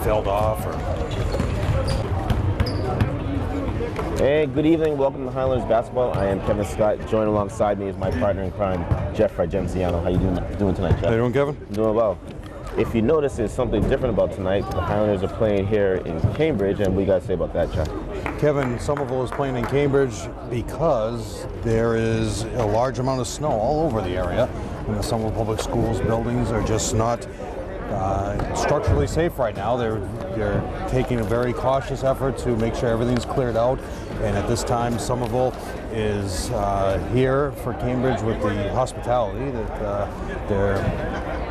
filled off. Hey, good evening. Welcome to Highlanders basketball. I am Kevin Scott. Joined alongside me is my partner in crime, Jeff Argenziano. How you doing tonight, Jeff? How you doing, Kevin? I'm doing well. If you notice, there's something different about tonight. The Highlanders are playing here in Cambridge, and what do you got to say about that, Jeff? Kevin, Somerville is playing in Cambridge because there is a large amount of snow all over the area, and the Somerville Public Schools buildings are just not structurally safe right now. They're taking a very cautious effort to make sure everything's cleared out, and at this time Somerville is here for Cambridge with the hospitality that their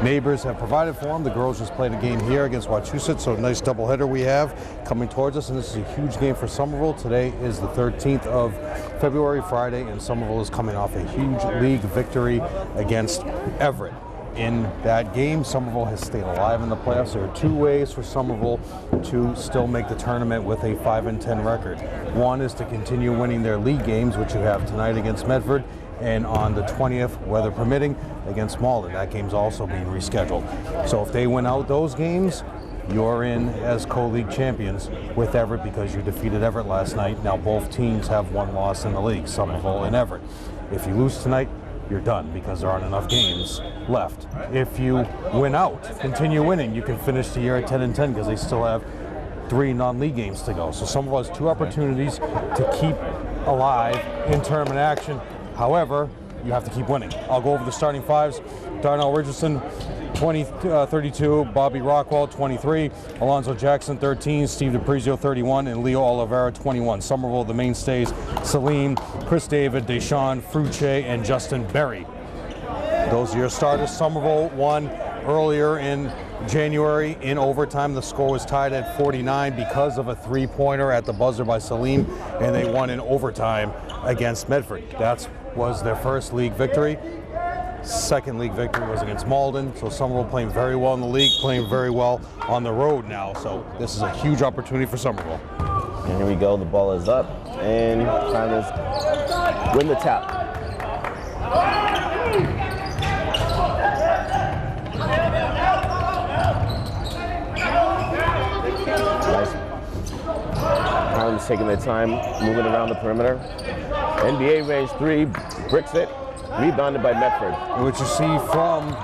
neighbors have provided for them. The girls just played a game here against Wachusett, so a nice doubleheader we have coming towards us, and this is a huge game for Somerville. Today is the 13th of February, Friday, and Somerville is coming off a huge league victory against Everett. In that game, Somerville has stayed alive in the playoffs. There are two ways for Somerville to still make the tournament with a 5-10 record. One is to continue winning their league games, which you have tonight against Medford, and on the 20th, weather permitting, against Malden. That game's also being rescheduled. So if they win out those games, you're in as co-league champions with Everett because you defeated Everett last night. Now both teams have one loss in the league, Somerville and Everett. If you lose tonight, you're done because there aren't enough games left. If you win out, continue winning, you can finish the year at 10-10 because they still have 3 non-league games to go. So Somerville has 2 opportunities to keep alive in tournament action. However, you have to keep winning. I'll go over the starting fives. Darnell Richardson, 32, Bobby Rockwell, 23, Alonzo Jackson, 13, Steve DiPrizio, 31, and Leo Oliveira, 21. Somerville, the mainstays, Salim, Chris David, Deshaun, Fruche, and Justin Berry. Those are your starters. Somerville won earlier in January in overtime. The score was tied at 49 because of a 3-pointer at the buzzer by Salim, and they won in overtime against Medford. That was their first league victory. Second league victory was against Malden, so Somerville playing very well in the league, playing very well on the road now, so this is a huge opportunity for Somerville. And here we go, the ball is up, and Highlanders win the tap. Nice. Highlanders taking their time, moving around the perimeter. NBA range 3, bricks it. Rebounded by Medford. What you see from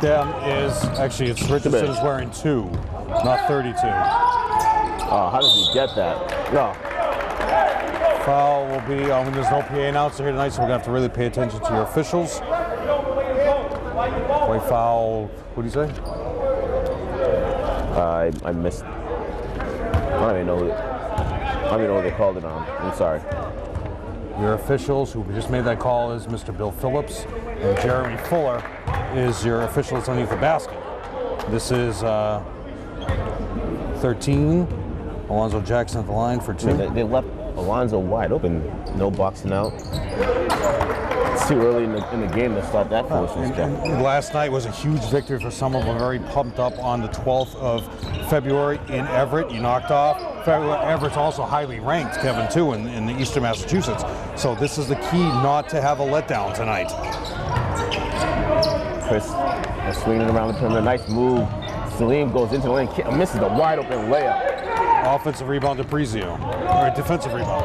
them is, actually it's Richardson is wearing 2, not 32. Oh, how does he get that? No. Foul will be, when there's no PA announcer here tonight, so we're going to have to really pay attention to your officials. Play foul, what do you say? I missed. I don't even know what they called it on. I'm sorry. Your officials who just made that call is Mr. Bill Phillips, and Jeremy Fuller is your official that's underneath the basket. This is 13, Alonzo Jackson at the line for 2. They left Alonzo wide open, no boxing out. It's too early in the game to start that foolishness. And last night was a huge victory for Somerville. Very pumped up on the 12th of February in Everett. You knocked off. Everett's also highly ranked, Kevin, too, in the Eastern Massachusetts. So this is the key not to have a letdown tonight. Chris swinging around the perimeter. Nice move. Salim goes into the lane, misses the wide open layup. Offensive rebound to Prezio, or defensive rebound.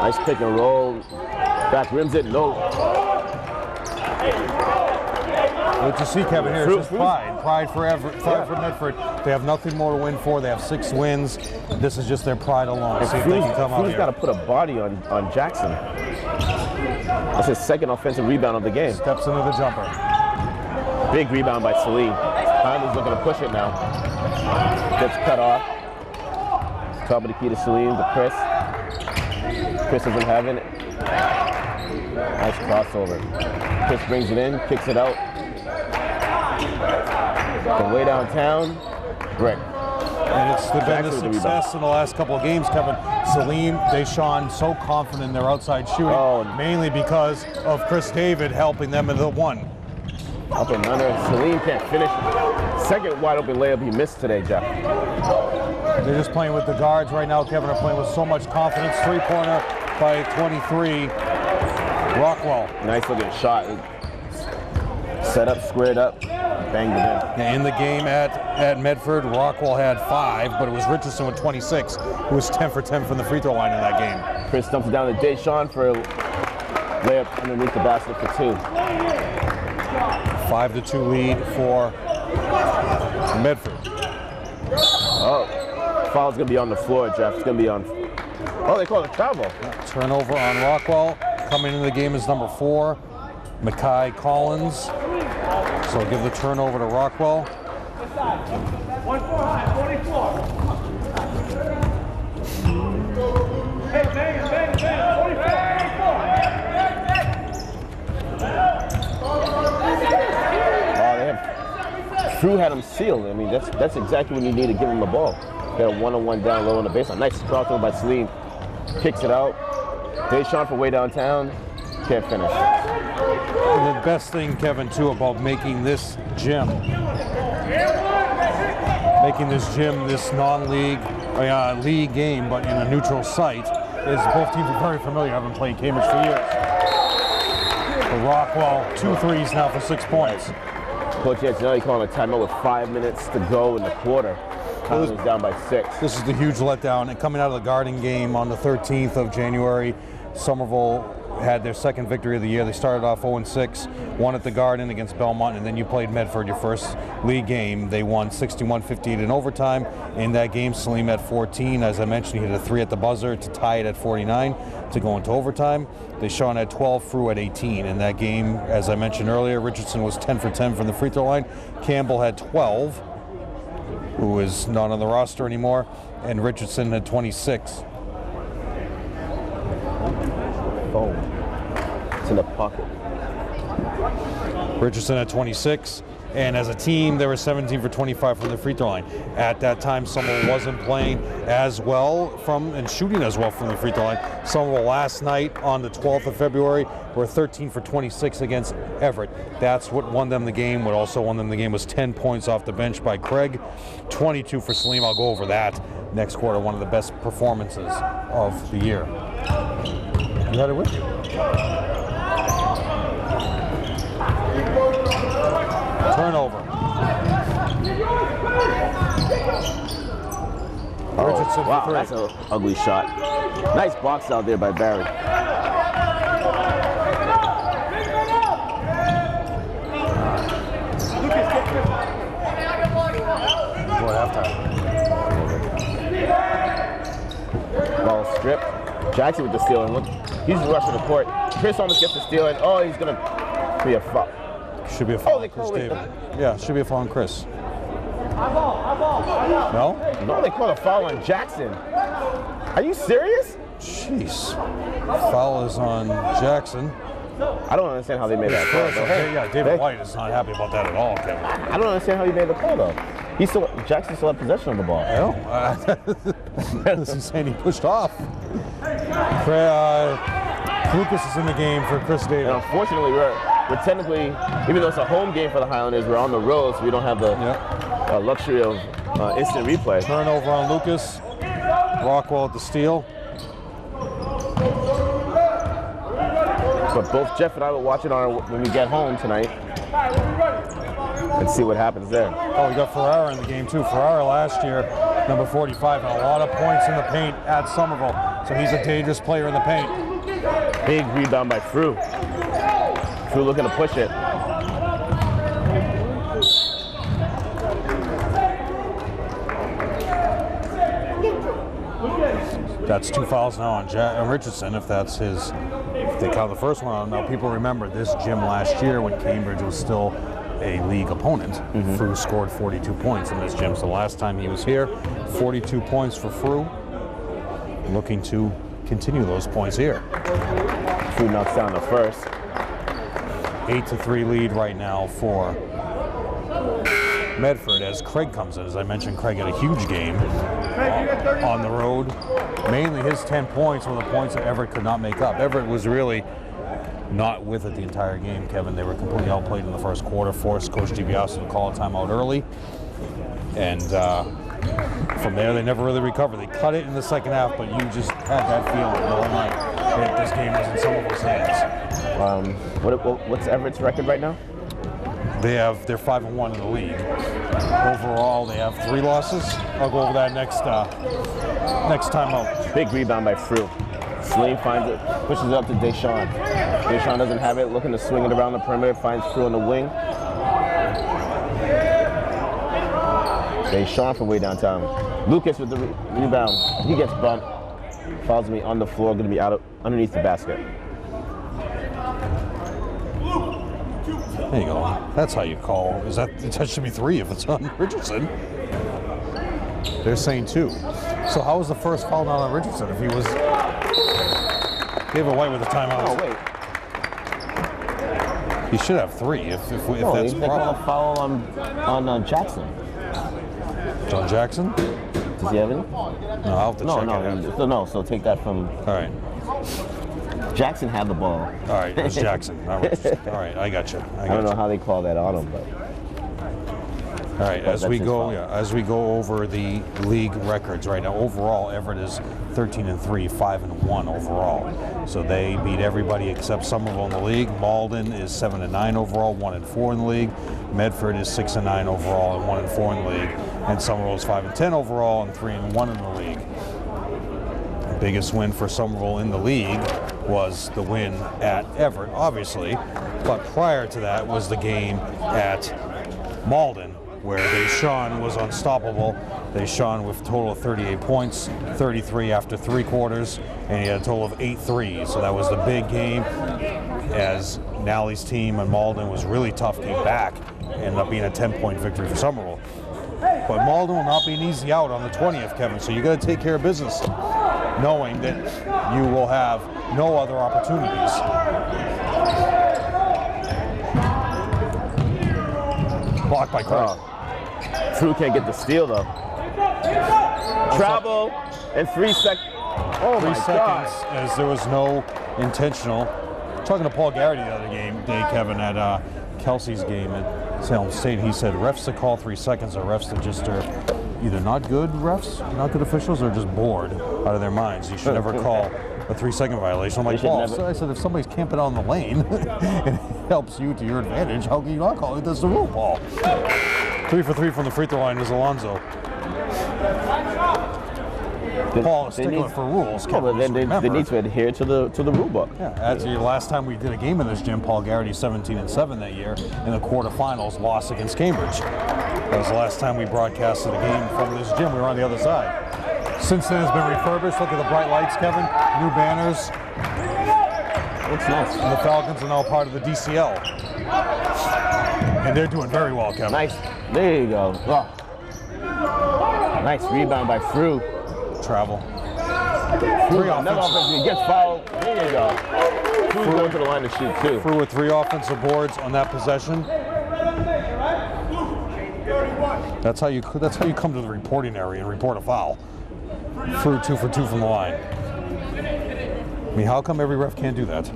Nice pick and roll. Back rims it, no. What you see, Kevin, here is just pride. Pride for Everett, pride for Medford. They have nothing more to win for. They have 6 wins. This is just their pride alone. And see if they can come out here. He's got to put a body on Jackson. That's his second offensive rebound of the game. Steps into the jumper. Big rebound by Salim. Highlanders looking to push it now. Gets cut off. Top of the key to Salim, to Chris. Chris doesn't have it. Nice crossover. Chris brings it in, kicks it out. From way downtown, brick. And it's been the success in the last couple of games, Kevin. Salim, Deshaun, so confident in their outside shooting, mainly because of Chris David helping them in the 1. Up and under, Salim can't finish. Second wide open layup he missed today, Jeff. They're just playing with the guards right now, Kevin. Are playing with so much confidence. 3-pointer by 23. Rockwell. Nice looking shot. Set up, squared up. banged it in. In the game at Medford, Rockwell had 5, but it was Richardson with 26, who was 10 for 10 from the free throw line in that game. Chris dumps it down to Deshaun for a layup underneath the basket for 2. 5-2 lead for Medford. Oh, foul's gonna be on the floor, Jeff. It's gonna be on. Oh, they call it travel. Turnover on Rockwell. Coming into the game is number 4, Mackay Collins. So give the turnover to Rockwell. Drew had him sealed. I mean, that's exactly when you need to give him the ball. Got a one-on-one down low on the baseline. Nice cross by Celine. Kicks it out. Deshaun for way downtown. Can't finish. And the best thing, Kevin, too, about making this gym this non-league league game, but in a neutral site, is both teams are very familiar, having played Cambridge for years. For Rockwell, 2 threes now for 6 points. Coach Argenziano calling a timeout with 5 minutes to go in the quarter. Highlanders down by 6. This is the huge letdown. And coming out of the Garden game on the 13th of January, Somerville had their second victory of the year. They started off 0-6, won at the Garden against Belmont, and then you played Medford, your first league game. They won 61-58 in overtime. In that game, Salim had 14. As I mentioned, he hit a 3 at the buzzer to tie it at 49 to go into overtime. Deshaun had 12, Frew at 18. In that game, as I mentioned earlier, Richardson was 10 for 10 from the free throw line. Campbell had 12, who is not on the roster anymore, and Richardson had 26. Oh, it's in the pocket. Richardson at 26, and as a team, they were 17 for 25 from the free throw line. At that time, Somerville wasn't playing as well and shooting as well from the free throw line. Somerville last night on the 12th of February were 13 for 26 against Everett. That's what won them the game. What also won them the game was 10 points off the bench by Craig, 22 for Salim. I'll go over that next quarter. One of the best performances of the year. You had it with you. Turnover. Richardson for Wow, 3. that's an ugly shot. Nice box out there by Barry. Boy, halftime. Ball stripped. Jackson with the steal, and look, he's rushing the court. Chris almost gets the steal, and oh, he's gonna be a foul. Should be a foul on Chris David. Yeah, should be a foul on Chris. No? No, they called a foul on Jackson. Are you serious? Jeez. Foul is on Jackson. I don't understand how they made that call. Yeah, David White is not happy about that at all, Kevin. I don't understand how he made the call though. Jackson still had possession of the ball. I know. This is saying he pushed off. Lucas is in the game for Chris David. And unfortunately, we're technically, even though it's a home game for the Highlanders, we're on the road, so we don't have the luxury of instant replay. Turnover on Lucas. Rockwell at the steal. But both Jeff and I will watch it when we get home tonight and see what happens there. Oh, we got Ferrara in the game too. Ferrara last year, number 45, had a lot of points in the paint at Somerville. So he's a dangerous player in the paint. Big rebound by Frew. Frew looking to push it. That's 2 fouls now on Richardson, if that's his. If they count the first one on. Now, people remember this gym last year when Cambridge was still a league opponent. Frew scored 42 points in this gym. So last time he was here, 42 points for Frew. Looking to continue those points here. Frew knocks down the first. 8-3 lead right now for Medford as Craig comes in. As I mentioned, Craig had a huge game on the road. Mainly his 10 points were the points that Everett could not make up. Everett was really not with it the entire game, Kevin. They were completely outplayed in the first quarter, forced Coach DiBiase to call a timeout early. And from there, they never really recovered. They cut it in the second half, but you just had that feeling the whole night that this game was in Somerville's hands. What's Everett's record right now? They're 5-1 in the league. Overall, they have 3 losses. I'll go over that next time out. Big rebound by Frew. Celine finds it, pushes it up to Deshaun. Deshaun doesn't have it, looking to swing it around the perimeter, finds Frew on the wing. Deshaun from way downtown. Lucas with the rebound. He gets bumped. Follows me on the floor, going to be underneath the basket. There you go. That's how you call. That should be 3 if it's on Richardson. They're saying 2. So how was the first foul not on Richardson if he was gave it away with the timeout? Oh wait. He should have 3 if that's They call a foul on Jackson. John Jackson? Does he have any? No, I'll have to check it out. So take that from. All right. Jackson had the ball. All right, it was Jackson. All right, I got you. I don't know how they call that on him, but. All right, as we go over the league records right now, overall Everett is 13-3, 5-1 overall. So they beat everybody except Somerville in the league. Malden is 7-9 overall, 1-4 in the league. Medford is 6-9 overall and 1-4 in the league. And Somerville is 5-10 overall and 3-1 in the league. The biggest win for Somerville in the league was the win at Everett, obviously. But prior to that was the game at Malden, where Deshaun was unstoppable. Deshaun with a total of 38 points, 33 after 3 quarters, and he had a total of 8 threes. So that was the big game, as Nally's team in Malden was really tough, came back, ended up being a 10-point victory for Somerville. But Malden will not be an easy out on the 20th, Kevin, so you got to take care of business, knowing that you will have no other opportunities. Blocked by Craig. Frew can't get the steal though. Travel and 3 seconds. Oh 3 my seconds, God. as there was no intentional. Talking to Paul Garrity the other day, Kevin, at Kelsey's game at Salem State, he said refs that call 3 seconds are refs that just are either not good refs, not good officials, or just bored out of their minds. You should never call a 3-second violation. I'm like, Paul, so I said, if somebody's camping on the lane and it helps you to your advantage, how can you not call it? That's the rule, Paul. 3 for 3 from the free throw line is Alonzo. Paul is stickler for rules. Well, then they need to adhere to the rule book. Yeah, actually, last time we did a game in this gym, Paul Garrity 17-7 that year in the quarterfinals, lost against Cambridge. That was the last time we broadcasted a game from this gym. We were on the other side. Since then, it's been refurbished. Look at the bright lights, Kevin. New banners. Looks nice. And the Falcons are now part of the DCL. And they're doing very well, Kevin. Nice. There you go. Oh. Nice rebound by Frew. Travel. Frew, another offensive. He gets fouled. There you go. Frew's going to the line to shoot too. Frew with 3 offensive boards on that possession. That's how you come to the reporting area and report a foul. Frew 2 for 2 from the line. I mean, how come every ref can't do that?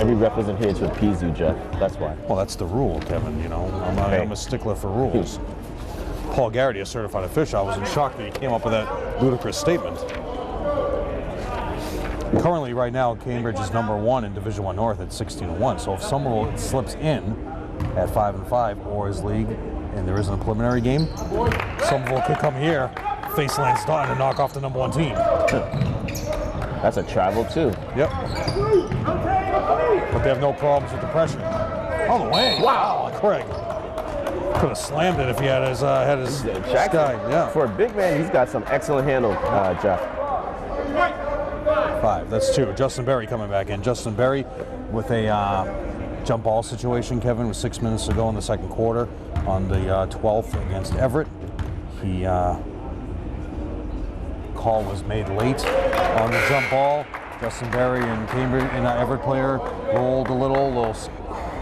Every ref isn't here to appease you, Jeff. That's why. Well, that's the rule, Kevin. You know, I'm a stickler for rules. Paul Garrity, a certified official, I was in shock that he came up with that ludicrous statement. Currently, right now, Cambridge is #1 in Division I North at 16-1. So if Somerville slips in at 5-5 or is league, and there isn't a preliminary game, Somerville could come here, face Lance Dotton, and knock off the #1 team. That's a travel too. Yep. But they have no problems with the pressure. All the way. Wow, Craig. Could have slammed it if he had his guy. Yeah. For a big man, he's got some excellent handle, Jeff. 5. That's 2. Justin Berry coming back in. Justin Berry with a jump ball situation, Kevin, with 6 minutes to go in the second quarter on the 12th against Everett. He call was made late on the jump ball. Justin Berry and Cambridge and Everett player rolled a little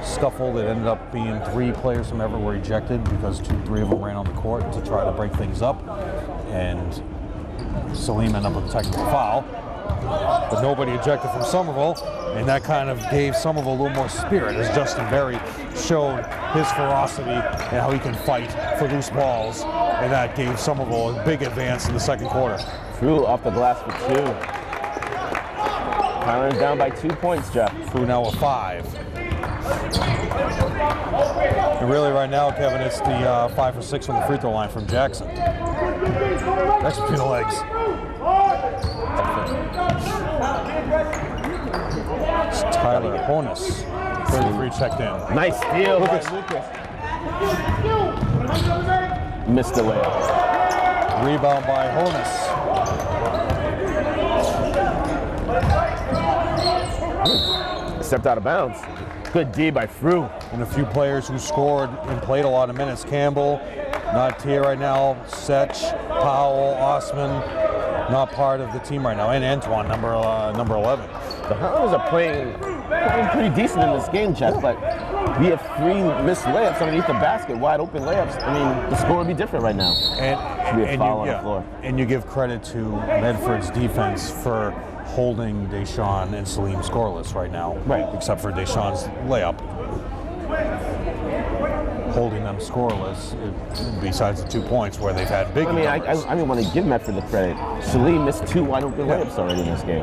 scuffle that ended up being 3 players from Everett were ejected because 3 of them ran on the court to try to break things up, and Salim ended up with a technical foul. But nobody ejected from Somerville, and that kind of gave Somerville a little more spirit as Justin Berry showed his ferocity and how he can fight for loose balls, and that gave Somerville a big advance in the second quarter. Frew off the glass for 2. Highlanders down by 2 points, Jeff. Frew now a 5. And really right now, Kevin, it's the 5 for 6 from the free throw line from Jackson. That's between the legs. It's Tyler Honus, 33 checked in. Nice steal. Lucas. Missed the layup. Rebound by Honus. Stepped out of bounds. Good D by Frew. And a few players who scored and played a lot of minutes. Campbell, not here right now. Setch, Powell, Osman, not part of the team right now. And Antoine, number 11. The Highlanders are playing pretty decent in this game, Jeff, but we have 3 missed layups underneath the basket, wide open layups. I mean, the score would be different right now. Should be a foul on the floor. And you give credit to Medford's defense for holding Deshaun and Salim scoreless right now. Right. Except for Deshaun's layup. Holding them scoreless, besides the 2 points where they've had big numbers. I mean, want to give Medford the credit. Salim missed 2 wide open layups already in this game.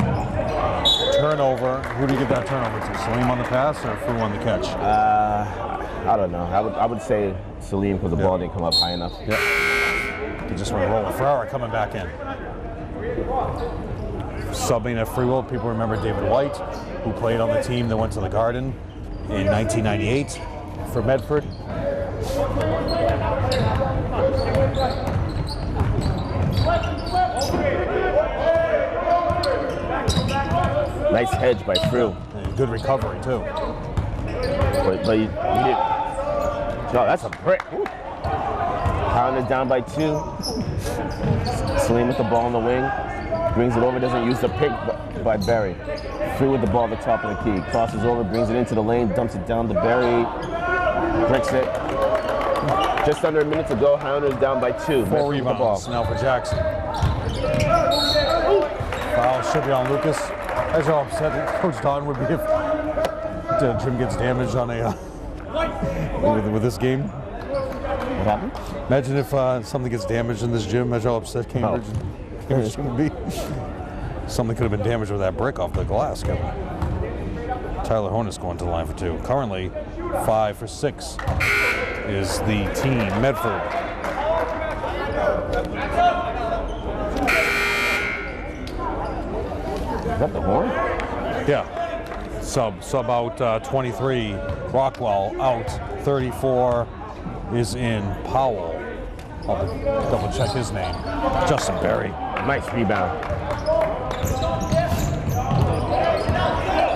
Turnover. Who do you give that turnover to? Salim on the pass or Frew on the catch? I don't know. I would say Salim because the ball didn't come up high enough. Yeah. He just went rolling. Ferrara coming back in. Subbing at Freewill, people remember David White, who played on the team that went to the Garden in 1998 for Medford. Nice hedge by Frew. And good recovery, too. But he did. No, that's a brick. Highlanders down by 2. Salim with the ball on the wing. Brings it over, doesn't use the pick by Barry. Frew with the ball at the top of the key. Crosses over, brings it into the lane, dumps it down to Barry. Bricks it. Just under a minute to go. Highlanders down by 2. 4 rebounds now for Jackson. Foul should be on Lucas. As how upset Coach Don would be if Jim gets damaged on a with this game. What happened? Imagine if something gets damaged in this gym. Imagine how upset Cambridge would be. Something could have been damaged with that brick off the glass, Kevin. Tyler Honus going to the line for 2. Currently, 5 for 6 is the team. Medford. Is that the horn? Yeah. Sub out 23. Rockwell out. 34 is in Powell. I'll double check his name. Justin Berry. Nice rebound.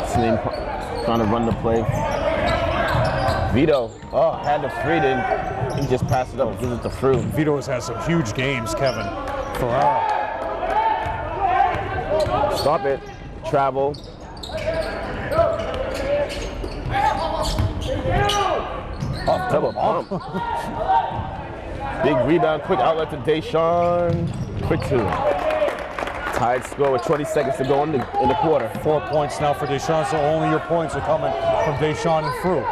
Salim trying to run the play. Vito, had the free, then he just passed it up, gives it to Frew. Vito has had some huge games, Kevin. Ferrara. Stop it. Travel. Double pump. Big rebound, quick outlet to Deshaun. Quick 2. Tied score with 20 seconds to go in the quarter. 4 points now for Deshaun, so only your points are coming from Deshaun and Frew.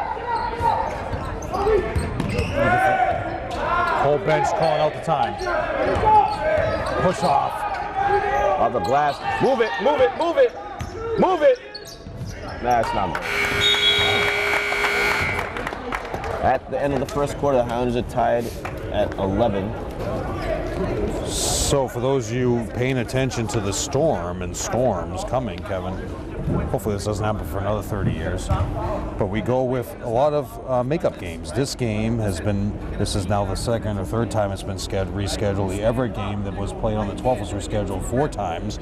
Whole bench calling out the time. Push off. Off the glass. Move it, move it, move it, move it. Nah, it's not good. At the end of the first quarter, the Highlanders are tied at 11. So for those of you paying attention to the storm and storms coming, Kevin, hopefully this doesn't happen for another 30 years. But we go with a lot of makeup games. This game this is now the second or third time it's been rescheduled. The Everett game that was played on the 12th was rescheduled 4 times.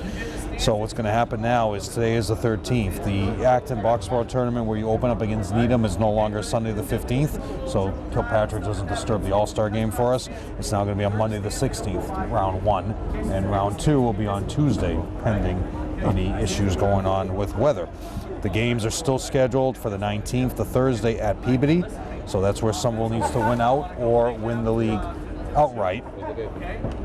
So what's going to happen now is today is the 13th. The Acton Boxball tournament where you open up against Needham is no longer Sunday the 15th. So Kilpatrick doesn't disturb the All-Star game for us. It's now going to be on Monday the 16th, round 1. And round 2 will be on Tuesday, pending any issues going on with weather. The games are still scheduled for the 19th, the Thursday at Peabody. So that's where Somerville needs to win out or win the league outright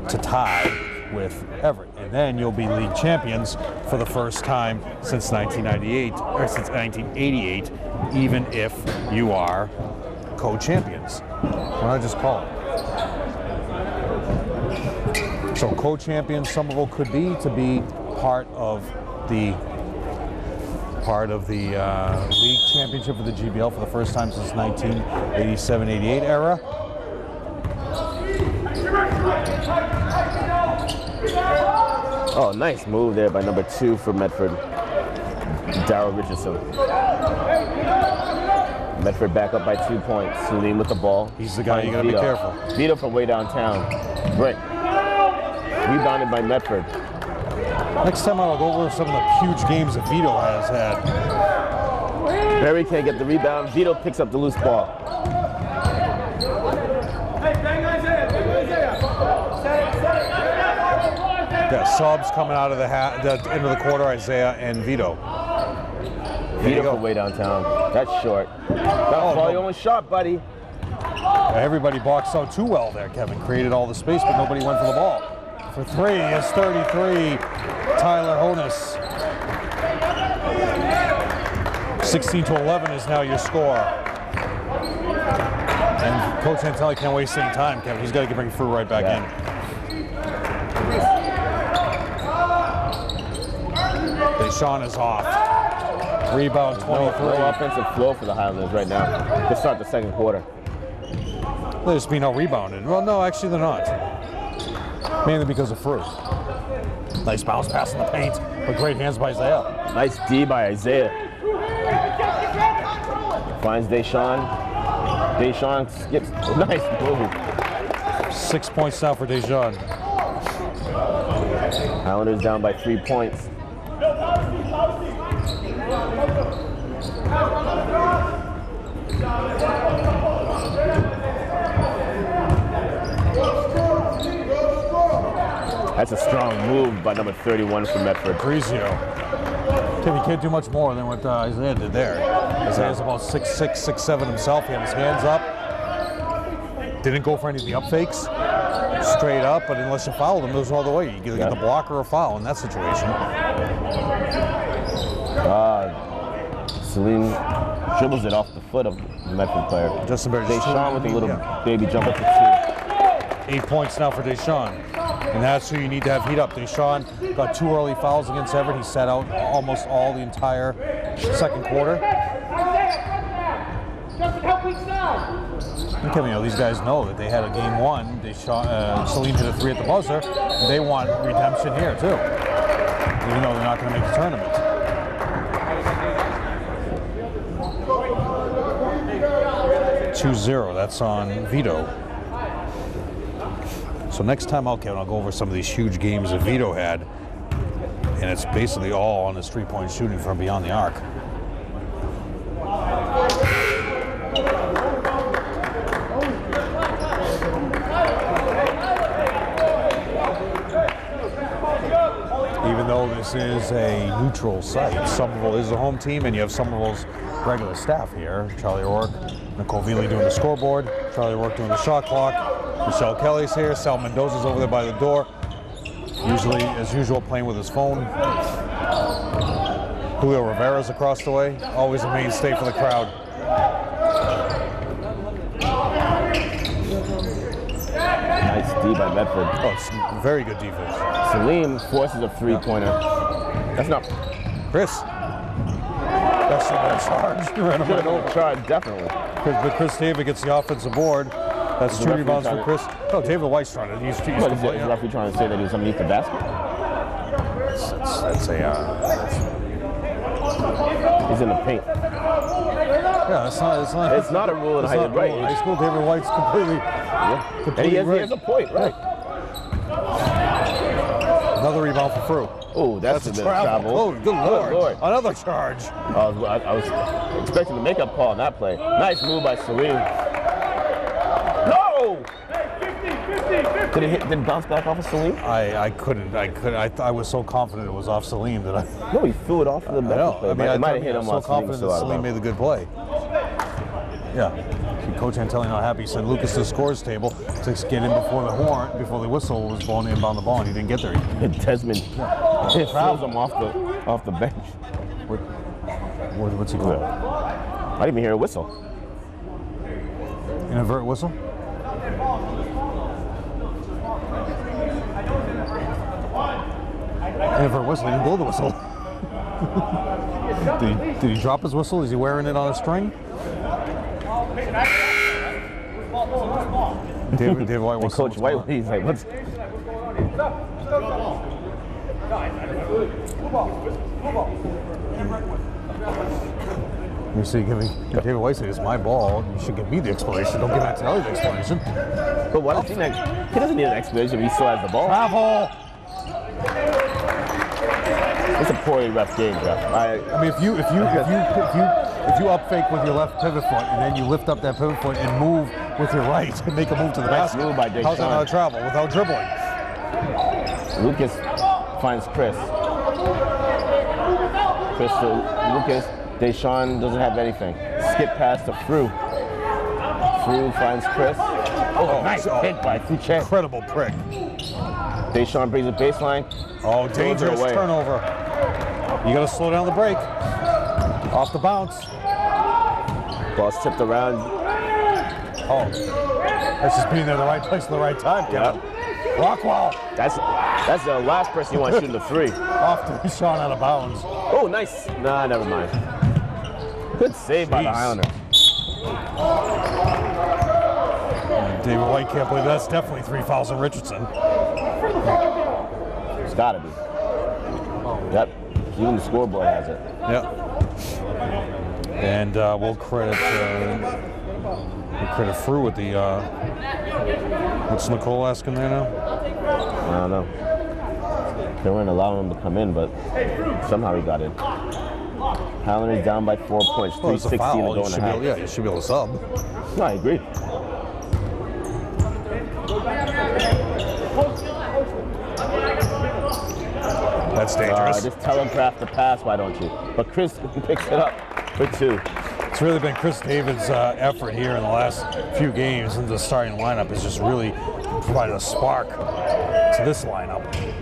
to tie with Everett. And then you'll be league champions for the first time since 1998, or since 1988, even if you are co-champions. Why not just call it? So co-champions Somerville could be to be part of the part of the league championship for the GBL for the first time since 1987-88 era. Oh, nice move there by number 2 for Medford, Darryl Richardson. Medford back up by 2 points. Salim with the ball. He's the guy you gotta be careful. Vito from way downtown. Brick. Rebounded by Medford. Next time I'll go over some of the huge games that Vito has had. Berry can't get the rebound. Vito picks up the loose ball. Yeah, subs coming out of the end of the quarter, Isaiah and Vito. Vito from way downtown. That's short. That's ball you only shot, buddy. Everybody boxed out too well there, Kevin. Created all the space, but nobody went for the ball. For 3 is 33, Tyler Honus. 16-11 is now your score. And Coach Antelli can't waste any time, Kevin. He's got to bring Frew right back in. Deshaun is off. Rebound 23. No offensive flow for the Highlanders right now to start the second quarter. They're just being out-rebounded. Well, no, actually they're not. Mainly because of Frew. Nice bounce pass in the paint, but great hands by Isaiah. Nice D by Isaiah. Finds Deshaun. Deshaun skips. Nice move. 6 points now for Deshaun. Highlanders down by 3 points. That's a strong move by number 31 from Medford. Grezio. Tim, he can't do much more than what Isaiah did there. Isaiah's about 6'6", 6'7" himself. He had his hands up. Didn't go for any of the up fakes. Straight up, but unless you fouled him, it was all the way. You either get the block or a foul in that situation. Salim dribbles it off the foot of the Medford player. Justin Barrett. Deshaun with a little baby jump up to 2. 8 points now for Deshaun. And that's who you need to have heat up. Deshaun got 2 early fouls against Everett. He sat out almost all the entire second quarter. And Kevin, these guys know that they had a game 1. Salim hit a 3 at the buzzer. And they want redemption here too, even though they're not going to make the tournament. (2-0). That's on Vito. So next time out, Kevin, I'll go over some of these huge games that Vito had, and it's basically all on his 3-point shooting from beyond the arc. Even though this is a neutral site, Somerville is the home team, and you have Somerville's regular staff here. Charlie O'Rourke, Nicole Veely doing the scoreboard, Charlie O'Rourke doing the shot clock. Michelle Kelly's here. Sal Mendoza's over there by the door. Usually, as usual, playing with his phone. Julio Rivera's across the way. Always a mainstay for the crowd. Nice D by Medford. Oh, it's very good defense. Salim forces a 3-pointer. That's not Chris. That's not a charge. Ran him right over. Charge, definitely. But Chris David gets the offensive board. That's 2 rebounds for Chris. Oh, David White's trying to. He's Is the referee trying to say that he was underneath the basket? That's a. He's in the paint. Yeah, it's not. It's not a rule in high school. Right. High school, David White's completely. And he has a point, right? Another rebound for Frew. Oh, that's a bit of travel. Oh, good Lord. Another charge. I was expecting the makeup call on that play. Nice move by Salim. No! Did it bounce back off of Salim? I couldn't. I was so confident it was off Salim that I. No, he threw it off to the Medford player. I might have hit him so confident that Salim made the good play. Yeah. Coach Antelli not happy. He sent Lucas to the scores table to get in before the horn, before the whistle was blown to inbound the ball, and he didn't get there. Desmond throws him off the bench. What's he called? I didn't even hear a whistle. Inadvertent whistle? Inadvertent whistle. He didn't blow the whistle. Did he drop his whistle? Is he wearing it on a string? David White wants Coach White, he's like, what's... You see, David White said, it's my ball. You should give me the explanation. Don't give Antonelli the explanation. But why does he doesn't need an explanation if he still has the ball. Travel! It's a poorly ref game, Jeff. I mean, if you up fake with your left pivot foot and then you lift up that pivot foot and move with your right and make a move to the basket, move by Deshaun. How's that not travel without dribbling? Lucas finds Chris. Chris to Lucas. Deshaun doesn't have anything. Skip pass to Frew. Frew finds Chris. Oh, nice hit by Fouché. Incredible prick. Deshaun brings a baseline. Oh, dangerous turnover. You got to slow down the break. Off the bounce. Ball's tipped around. Oh, that's just being there the right place at the right time, Kevin. Yep. Rockwell. That's the last person you want shooting the three. Off to Deshaun out of bounds. Oh, nice. Nah, never mind. Good save by the Highlanders. David White can't believe that's definitely 3 fouls on Richardson. It's gotta be. Yep. Even the scoreboard has it. Yep. And we'll credit Frew with the. What's Nicole asking there now? I don't know. They weren't allowing him to come in, but somehow he got in. Highlanders down by 4 points. 3:16 to go in the half. Yeah, you should be able to sub. No, I agree. That's dangerous. Just telegraph the pass, why don't you? But Chris picks it up for 2. It's really been Chris David's effort here in the last few games, and the starting lineup has just really provided a spark to this lineup. He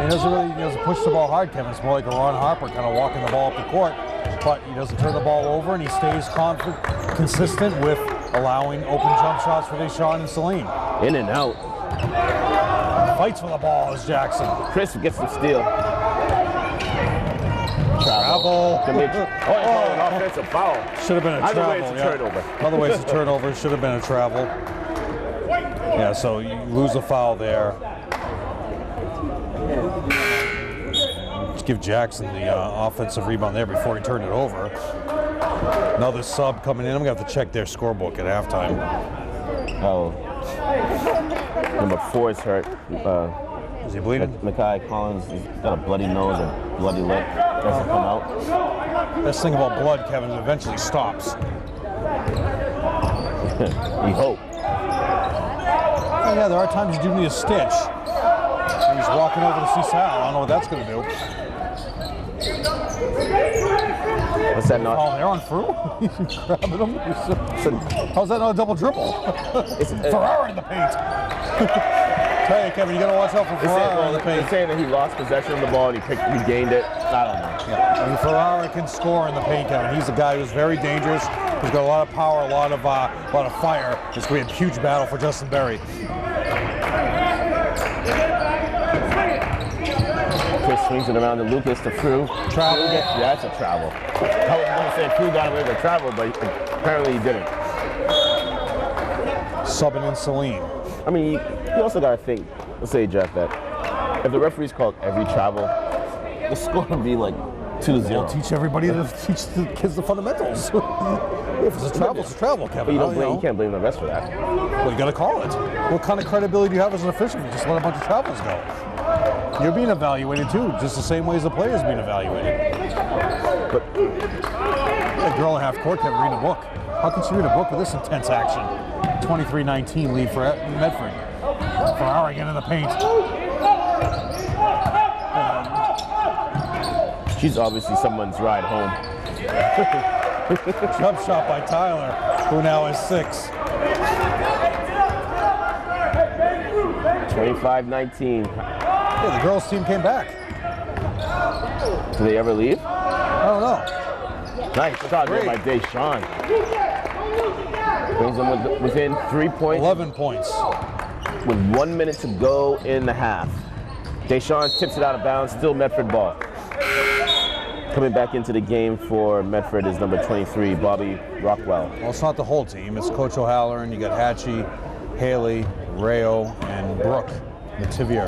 doesn't push the ball hard, Kevin. It's more like a Ron Harper kind of walking the ball up the court, but he doesn't turn the ball over, and he stays consistent with allowing open jump shots for Deshaun and Celine. In and out. Fights for the ball is Jackson. Chris gets the steal. Travel. An offensive foul. Should have been a travel. Other way it's a turnover. Other way it's a turnover. Should have been a travel. Yeah, so you lose a foul there. Just give Jackson the offensive rebound there before he turned it over. Another sub coming in. I'm going to have to check their scorebook at halftime. Oh. Number 4 is hurt. Is he bleeding? Mackay Collins, he's got a bloody nose and bloody lip. Doesn't come out. Best thing about blood, Kevin, it eventually stops. You hope. Oh, yeah, there are times you do need a stitch. He's walking over to see Sal. I don't know what that's going to do. What's that not? Oh, they're on through? He's grabbing him. How's that not a double dribble? Ferrara in the paint. Tell you, Kevin, you got to watch out for Ferrara in the paint. They're saying that he lost possession of the ball and he gained it. I don't know. Yeah. I mean, Ferrara can score in the paint, Kevin. He's a guy who's very dangerous. He's got a lot of power, a lot of fire. It's going to be a huge battle for Justin Berry. Chris swings it around to Lucas to Frew. Travel. Yeah, that's a travel. I was going to say Frew got away with a travel, but apparently he didn't. Subbing in Celine. I mean, you also got to think, let's say, Jeff, that if the referees called every travel, the score would be like 2-0. Teach everybody to teach the kids the fundamentals. If it's a travel, it's a travel, Kevin. But you can't blame the refs for that. Well, you got to call it. What kind of credibility do you have as an official if you just let a bunch of travels go? You're being evaluated too, just the same way as the player's being evaluated. But a girl in half court can't read a book. How can she read a book with this intense action? 23-19 lead for Medford. Ferrara again in the paint. she's obviously someone's ride home. Jump shot by Tyler, who now is 6. 25-19. Yeah, the girls' team came back. Do they ever leave? I don't know. Nice shot there by Deshaun. Brings them within 3 points. 11 points. With 1 minute to go in the half. Deshaun tips it out of bounds, still Medford ball. Coming back into the game for Medford is number 23, Bobby Rockwell. Well, it's not the whole team. It's Coach O'Halloran. You got Hatchie, Haley, Rayo, and Brooke Mativier.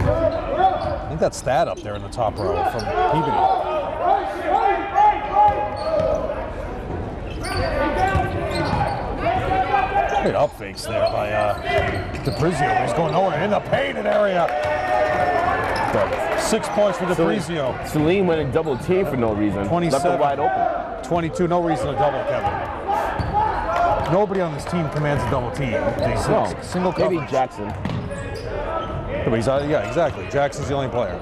I think that's Thad up there in the top row from Peabody. Great up fakes there by DePrizio. He's going nowhere in the painted area. 6 points for DePrizio. Celine went in double team for no reason. 27. Left it wide open. 22, no reason to double, Kevin. Nobody on this team commands a double team. Single coverage. Maybe Jackson. Yeah, exactly. Jackson's the only player.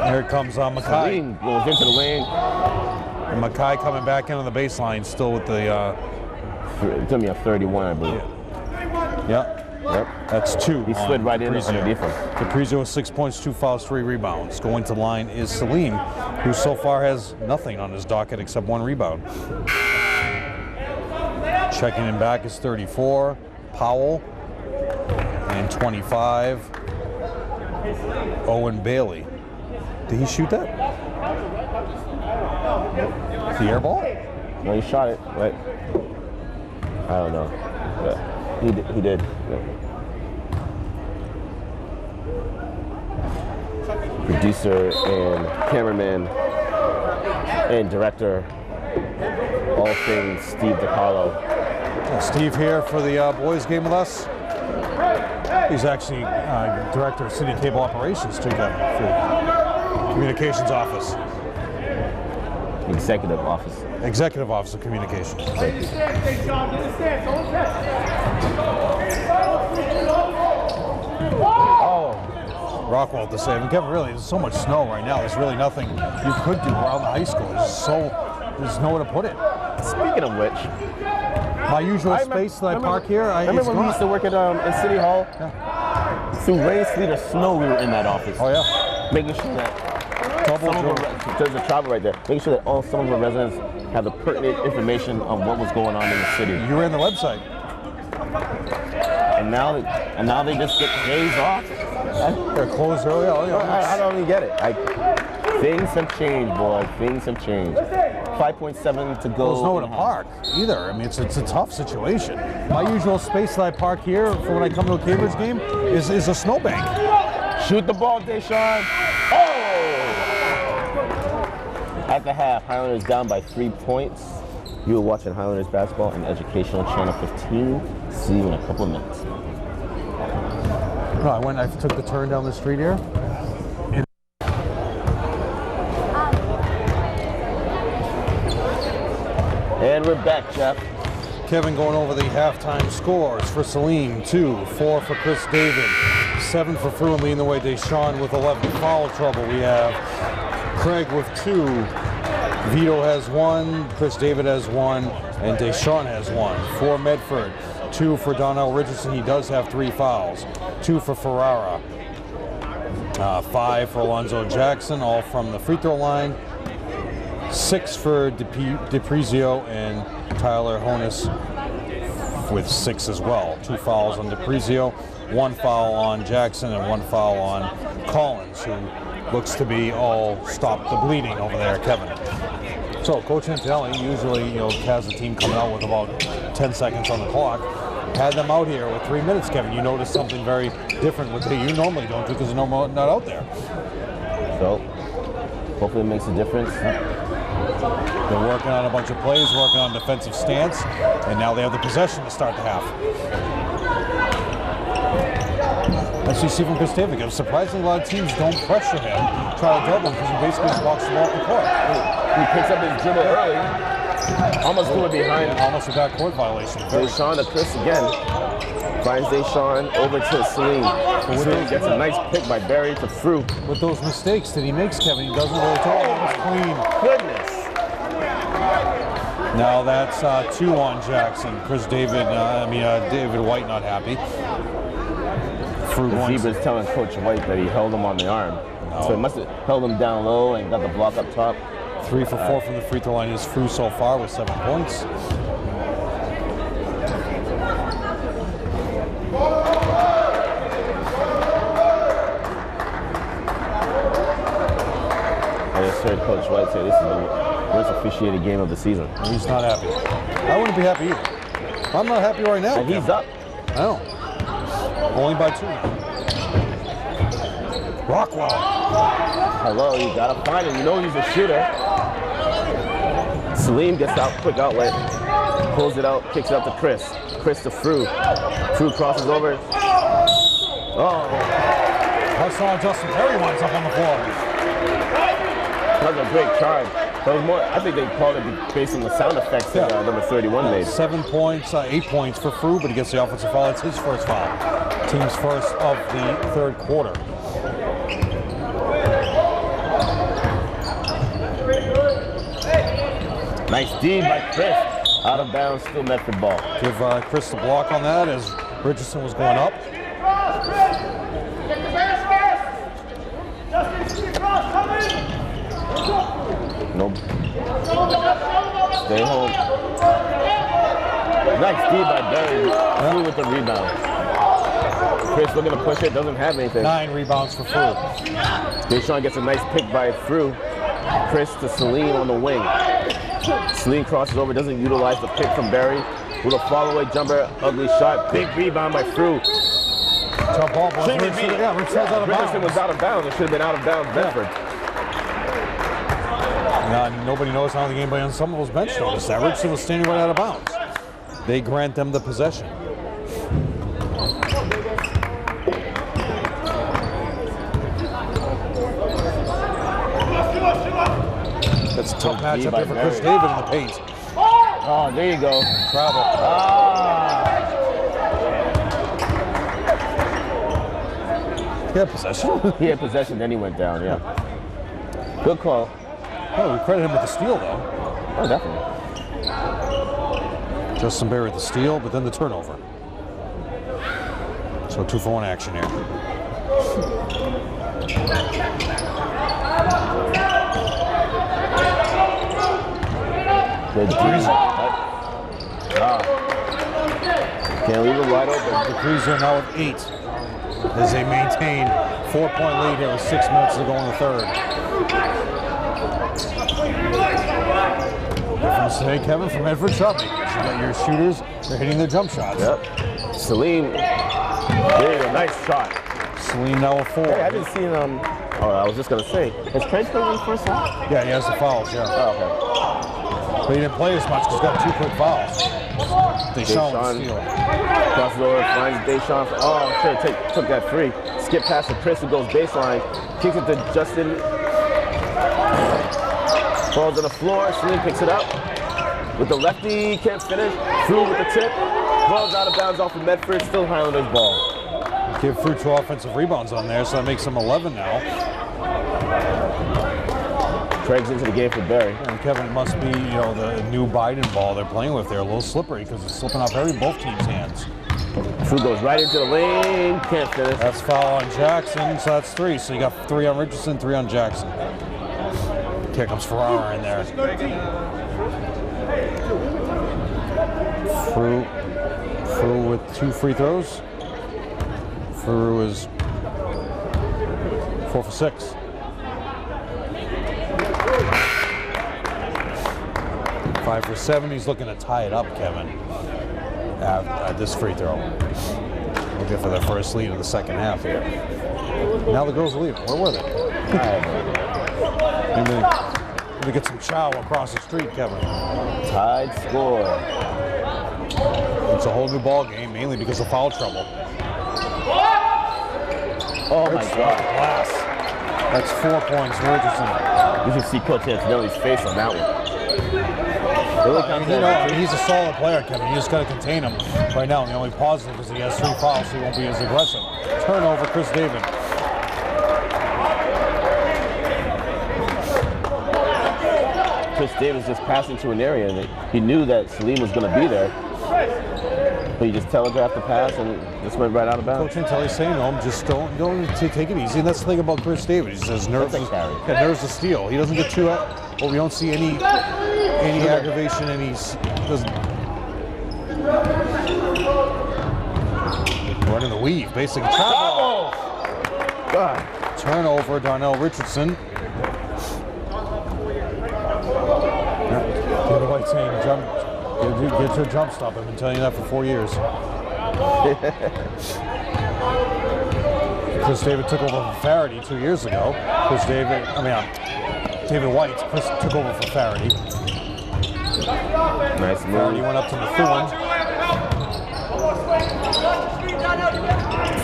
Here comes Mackay. Celine goes into the lane. And Mackay coming back in on the baseline, still with the... It's going to be a 31, I believe. Yeah. Yep. That's 2. He slid right in underneath him. DePrizio with 6 points, 2 fouls, 3 rebounds. Going to line is Celine, who so far has nothing on his docket except 1 rebound. Checking him back is 34, Powell, and 25, Owen Bailey. Did he shoot that? The air ball? No, he shot it, right? I don't know. But he did. Yeah. Producer and cameraman and director, all things Steve DiCarlo. Steve here for the boys game with us. He's actually director of city cable operations too, Kevin, for communications office. Executive office. Executive office of communications. Oh, Rockwell to save. And Kevin, really, there's so much snow right now. There's really nothing you could do around the high school. There's nowhere to put it. Speaking of which, my usual space that I park here. Remember when we used to work at in City Hall? Yeah. Through rain, sleet, or snow, we were in that office. Oh yeah. Making sure that there's a travel right there. Making sure that some of our residents have the pertinent information on what was going on in the city. You ran the website. And now they just get days off. They're closed early. I don't even get it. Things have changed, boy. Things have changed. 5.7 to go. There's nowhere to park either. I mean, it's a tough situation. My usual space that I park here for when I come to a Cambridge game is a snowbank. Shoot the ball, Deshaun. Oh! At the half, Highlanders down by 3 points. You are watching Highlanders basketball on Educational Channel 15. See you in a couple of minutes. No, I took the turn down the street here. And we're back, Jeff. Kevin going over the halftime scores for Celine, 2, 4 for Chris David, 7 for Fruin leading the way. Deshaun with 11 foul trouble. We have Craig with 2, Vito has 1, Chris David has 1, and Deshaun has 1. For Medford, 2 for Donnell Richardson. He does have 3 fouls. 2 for Ferrara. 5 for Alonzo Jackson, all from the free throw line. 6 for DePrizio and Tyler Honus with 6 as well. 2 fouls on DePrizio, 1 foul on Jackson, and 1 foul on Collins, who looks to be all stop the bleeding over there, Kevin. So Coach Antelli usually has the team coming out with about 10 seconds on the clock. Had them out here with 3 minutes, Kevin. You noticed something very different with that you normally don't do because they're not out there. So hopefully it makes a difference. They're working on a bunch of plays, working on defensive stance, and now they have the possession to start the half. As you see from Chris David, surprisingly a lot of teams don't pressure him, try to double him because he basically just walks them off the court. He picks up his dribble early, almost threw it behind. Almost a backcourt violation. Deshaun to Chris again. Finds Deshaun over to Celine. Celine gets a nice pick by Barry to Fruit. With those mistakes that he makes, Kevin, he doesn't really throw it clean. Goodness. Now that's 2 on Jackson. Chris David, David White not happy. The Zebra's telling Coach White that he held him on the arm. No. So he must have held him down low and got the block up top. 3 for 4 from the free throw line is Fru so far with 7 points. officiated game of the season. He's not happy. I wouldn't be happy either. I'm not happy right now. And he's up. I know. Only by 2 now. Rockwell. Hello, you gotta find him. You know he's a shooter. Salim gets out, quick outlet. Pulls it out, kicks it out to Chris. Chris to Frew. Frew crosses over. Oh. I saw Justin Perry winds up on the floor. That was a great charge. That was more, I think they called it based on the sound effects that number 31 made. 7 points, 8 points for Frew, but he gets the offensive foul. It's his first foul. Team's first of the 3rd quarter. Nice D by Chris. Out of bounds, still Medford ball. Give Chris the block on that as Richardson was going up. Nope. Stay home. Nice D by Berry. Frew with the rebound. Chris looking to push it, doesn't have anything. 9 rebounds for Frew. Deshaun gets a nice pick by Frew. Chris to Celine on the wing. Celine crosses over, doesn't utilize the pick from Berry. With a follow-away jumper, ugly shot. Big rebound by Frew. Tough ball, boys. Richardson was out of bounds. It should have been out of bounds, Medford. Nobody knows how the game by on Somerville's bench noticed that. Richardson was standing right out of bounds. They grant them the possession. That's a tough matchup here for Chris David in the paint. Oh, there you go. Travel. He had possession? He had possession, then he went down, yeah. Good call. Oh, we credit him with the steal, though. Oh, definitely. Justin Berry with the steal, but then the turnover. So 2-for-1 action here. Good threes. Can't leave it wide open. The Crees are now at 8 as they maintain 4-point lead here with 6 minutes to go in the 3rd. Difference today, Kevin, from Medford shot makers. You got your shooters, they're hitting their jump shots. Yep. Salim, there you go, nice shot. Salim now a 4. Hey, I haven't seen, I was just going to say, has Craig played on first foul? Yeah, he has the fouls, yeah. Oh, okay. But he didn't play as much because he's got 2 quick fouls. Deshaun with the steal. Crosses over, finds Deshaun. Oh, should have took that free. Skip past to Chris, who goes baseline. Kicks it to Justin. Falls on the floor. Salim picks it up. With the lefty, can't finish. Frew with the tip. Ball's out of bounds off of Medford. Still Highlanders ball. Give Frew 2 offensive rebounds on there, so that makes him 11 now. Craig's into the game for Berry. And Kevin, it must be, the new Biden ball they're playing with. They're a little slippery because it's slipping off both teams' hands. Frew goes right into the lane, can't finish. That's foul on Jackson, so that's 3. So you got 3 on Richardson, 3 on Jackson. Here comes Ferrara in there. Frew with 2 free throws. Frew is 4 for 6. 5 for 7. He's looking to tie it up, Kevin, at this free throw. Looking for their first lead of the second half here. Now the girls are leaving. Where were they? Maybe get some chow across the street, Kevin. Tied score. It's a whole new ball game, mainly because of foul trouble. Oh my God. Glass. That's 4 points for Richardson. You can see Coach Antonelli's face on that one. He's a solid player, Kevin. You just got to contain him right now. And the only positive is he has 3 fouls, so he won't be as aggressive. Turnover, Chris David. Chris Davis just passing to an area that he knew that Salim was going to be there. But he just telegraphed the pass and just went right out of bounds. Coach Antelli's saying to him, just don't take it easy. And that's the thing about Chris David. He says nerves to steal. He doesn't get too up. Well, we don't see any aggravation, and he doesn't running the weave, basically. Turnover, Darnell Richardson. like saying get your jump stop. I've been telling you that for 4 years. Chris David took over for Faraday 2 years ago. David White. Chris took over for Faraday. Nice move. Faraday went up to Methuen.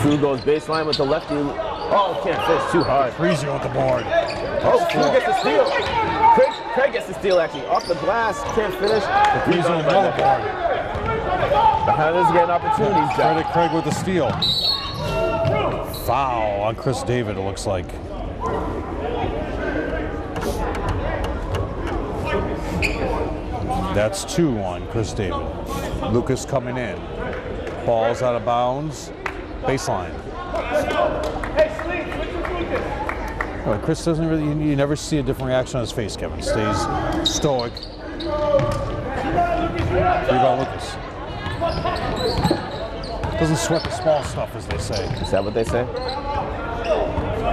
Fu goes baseline with the lefty. Oh, can't finish too hard. Freezy with the board. Oh, Fu gets the steal. Craig gets the steal actually. Off the glass, can't finish. Freezy with another board. The Highlanders getting opportunities, Jack. Craig with the steal. Foul on Chris David, it looks like. That's 2 on Chris David. Lucas coming in. Ball's out of bounds. Baseline. Oh, Chris doesn't really, you never see a different reaction on his face, Kevin. Stays stoic. Rebound Lucas. Doesn't sweat the small stuff, as they say. Is that what they say?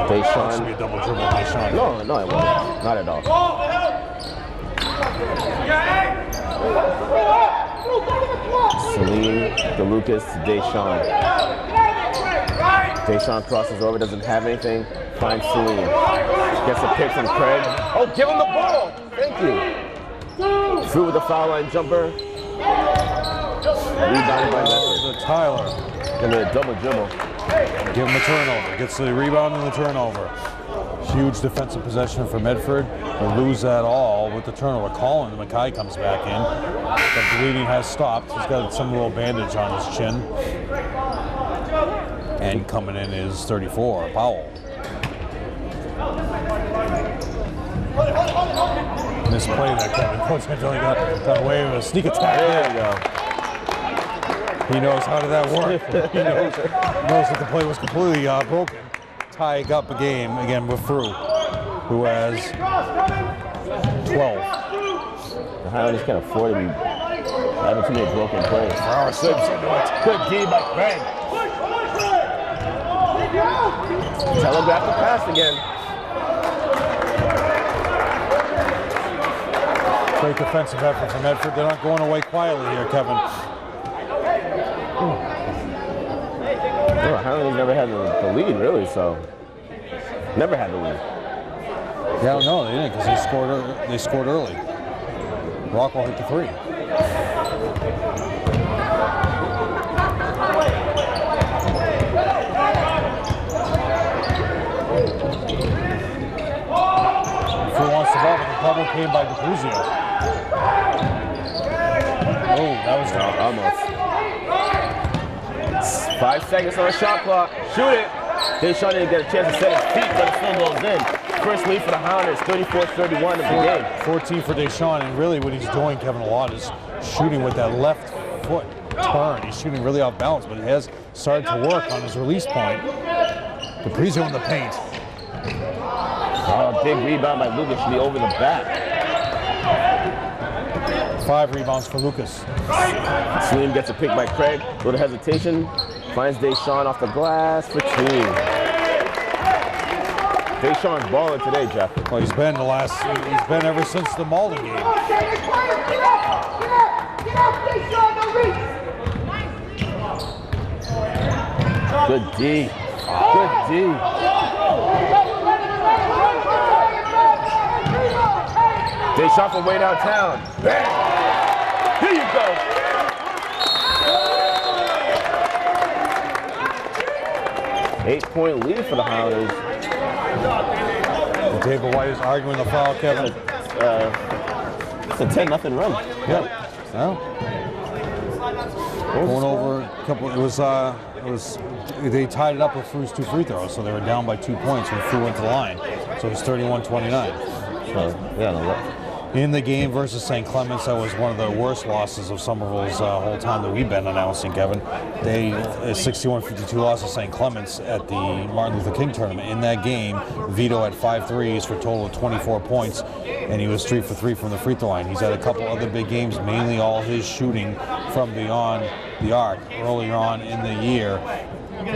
That should be a double dribble, Deshaun. No, it won't. Not at all. Celine, DeLucas, Deshaun. Deshaun crosses over, doesn't have anything. Finds Celine. Gets a pick from Craig. Oh, give him the ball! Thank you. Through with the foul line jumper. Rebounded by Medford. Tyler. Give him a double dribble. Give him a turnover. Gets the rebound and the turnover. Huge defensive possession for Medford. They lose that all with the turnover. Colin Mackay comes back in. The bleeding has stopped. He's got some little bandage on his chin. And coming in is 34, Powell. Misplay that Kevin. Coach Angelini got away with a sneak attack. There you go. He knows how did that work. He knows that the play was completely broken. Tying up a game again with Frew, who has 12. The Highlanders can't afford to be having too many broken plays. Good D by Craig. Telegraph the pass again. Great defensive effort from Medford. They're not going away quietly here, Kevin. Well, Highlanders never had the lead, really, so. Never had the lead. Yeah, no, they didn't, because they scored early. Rockwell hit the 3. Who wants the ball, but the bubble came by DePuzio. Oh, that was down. Almost. 5 seconds on the shot clock. Shoot it. Deshaun didn't get a chance to set his feet, but it still goes in. First lead for the Highlanders, 34-31 of the game. 14 for Deshaun, and really what he's doing, Kevin, a lot is shooting with that left foot turn. He's shooting really off balance, but he has started to work on his release point. DePuzio in the paint. Oh, big rebound by Lucas, should be over the back. 5 rebounds for Lucas. Slim gets a pick by Craig. Little hesitation. Finds Deshaun off the glass for 2. Deshaun's balling today, Jeff. Well, he's been ever since the Malden game. Good D. Good D. Deshaun from way downtown. Bang! Here you go. Eight-point lead for the Highlanders. David White is arguing the foul, Kevin. It's a 10-0 run. Yep. Well, going over a couple. They tied it up with Frew's 2 free throws, so they were down by 2 points when Frew went to the line. So it was 31-29. So yeah, in the game versus St. Clements, that was one of the worst losses of Somerville's whole time that we've been announcing, Kevin. They 61-52 loss to St. Clements at the Martin Luther King tournament. In that game, Vito had 5 threes for a total of 24 points, and he was 3 for 3 from the free throw line. He's had a couple other big games, mainly all his shooting from beyond the arc. Earlier on in the year,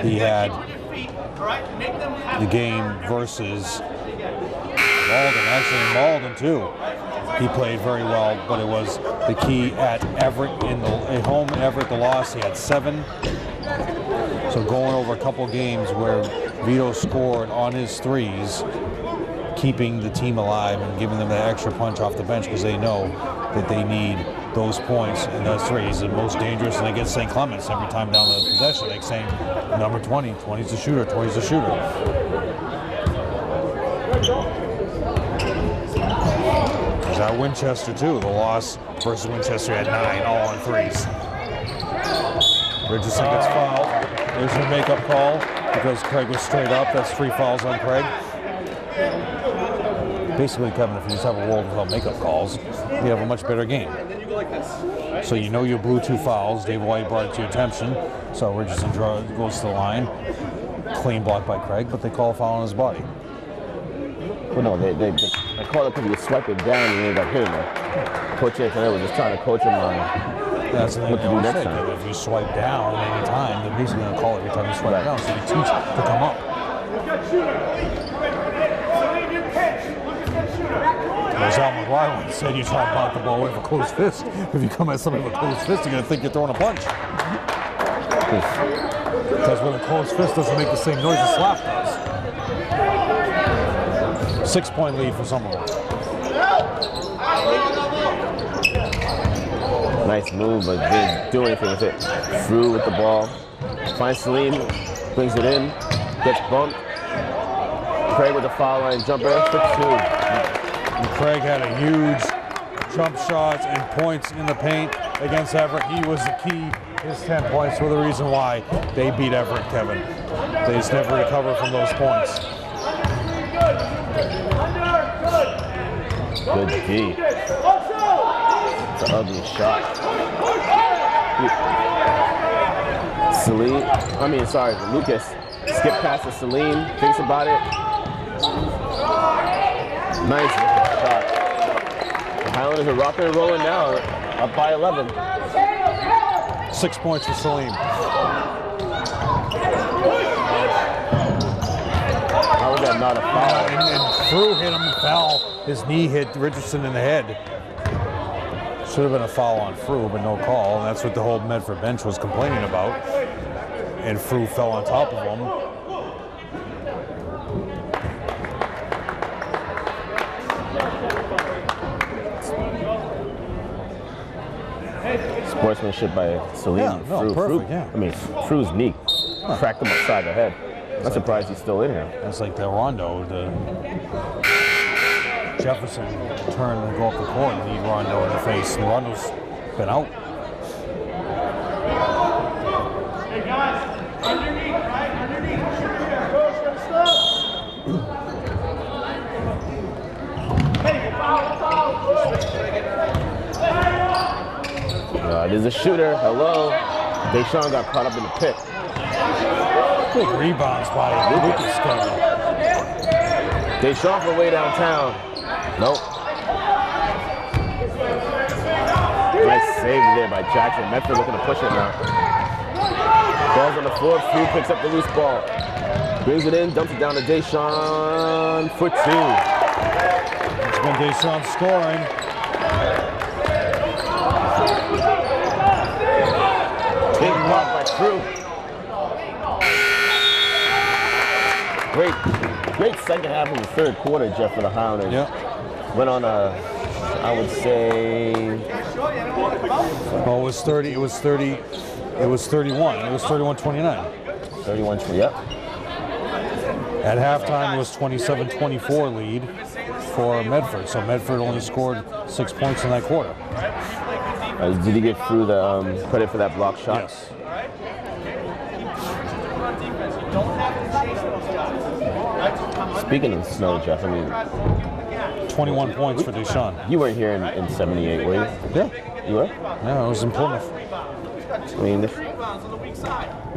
he had the game versus Malden, actually in Malden too. he played very well, but it was the key at Everett at home. Everett, the loss, he had 7. So going over a couple games where Vito scored on his threes, keeping the team alive and giving them that extra punch off the bench because they know that they need those points and those threes. The most dangerous, and against St. Clements every time down the possession, they saying number 20, 20's the shooter, 20's the shooter. There's our Winchester too. The loss versus Winchester had 9, all on threes. Richardson gets fouled. There's your makeup call because Craig was straight up. That's 3 fouls on Craig. Basically, Kevin, if you just have a world without makeup calls, you have a much better game. So you know you blew 2 fouls. Dave White brought it to your attention. So Richardson goes to the line. Clean block by Craig, but they call a foul on his body. Well, no, they called it because he swiped it down and he ended up hitting it. Coach Antonelli was just trying to coach him on that's the thing what to do next time. If you swipe down any time, they're basically going to call every time you swipe down. So you teach to come up. As Al McGuire once said, you try to block the ball away with a closed fist. If you come at somebody with a closed fist, you're going to think you're throwing a punch. Because with a closed fist doesn't make the same noise a slap does. 6-point lead for Somerville. nice move, but didn't do anything with it. Through with the ball. Finds Salim, brings it in, gets bumped. Craig with a foul line jumper, 6-2. And Craig had a huge jump shots and points in the paint against Everett. He was the key. His 10 points were the reason why they beat Everett, Kevin. They just never recovered from those points. Good D. It's an ugly shot. Lucas. Skip past to Salim, thinks about it. Nice shot. The Highlanders are rocking and rolling now, up by 11. 6 points for Salim. How was that not a foul? And Frew hit him and fell. His knee hit Richardson in the head. Should have been a foul on Frew, but no call. And that's what the whole Medford bench was complaining about. And Frew fell on top of him. Sportsmanship by Salim. Yeah, no, perfect, yeah. I mean, Frew's knee cracked him upside the head. I'm surprised he's still in here. It's like the Rondo, Jefferson turned and go up the court and need Rondo in the face. And Rondo's been out. Hey guys, underneath, right? Underneath. Coach, gonna stop. Hey, foul, There's a shooter. Hello. Deshaun got caught up in the pick. Big rebounds by Lucas. Deshaun from way downtown. Nope. Nice save there by Jackson. Medford looking to push it now. Ball's on the floor. Frew picks up the loose ball. Brings it in, dumps it down to Deshaun for 2. It's been Deshaun scoring. Big block by Frew. Great second half of the third quarter, Jeff, for the Highlanders. Yep. Went on a, I would say. Oh, it was 30. It was 30. It was 31. It was 31-29. 31, yep. At halftime, it was 27-24 lead for Medford. So Medford only scored 6 points in that quarter. Did he get through the credit for that block shot? Yes. Speaking of snow, Jeff, I mean, 21 points for Deshaun. You weren't here in 78, were you? Yeah. You were? Yeah, I was in Plymouth. I mean,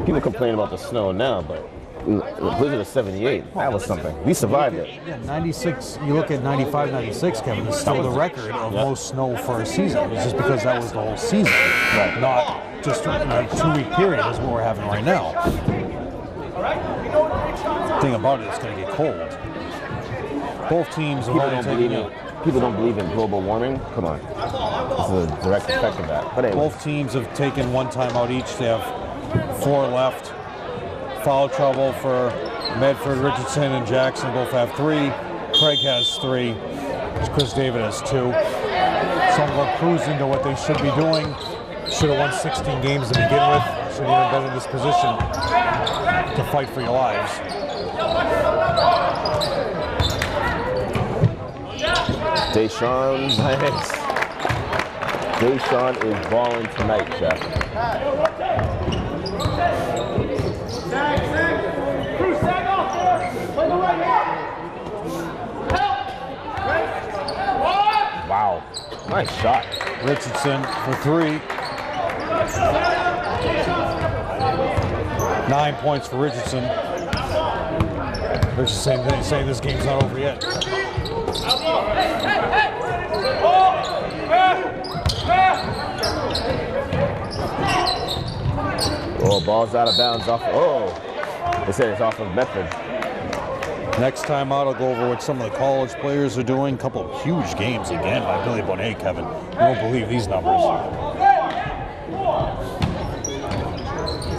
people complain about the snow now, but the blizzard of 78, that was something. We survived it. Yeah, 96, you look at 95, 96, Kevin, it's still the record of most snow for a season. It's just because that was the whole season, not just a 2-week period is what we're having right now. The thing about it, it's going to get cold. Both teams have already taken it. people don't believe in global warming. Come on. This is a direct effect of that. But anyway. Both teams have taken one timeout each. They have 4 left. Foul trouble for Medford, Richardson, and Jackson both have 3. Craig has 3. Chris David has 2. Somerville cruising to what they should be doing. Should have won 16 games to begin with. Should have even been in this position to fight for your lives. Deshaun, nice. Deshaun is balling tonight, Jeff. Wow, nice shot. Richardson for 3. 9 points for Richardson. Richardson saying this game's not over yet. Oh, ball's out of bounds off. Oh, they said it's off of Medford. Next time out, I'll go over what some of the college players are doing. A couple of huge games again by Billy Bonet, Kevin. You won't believe these numbers.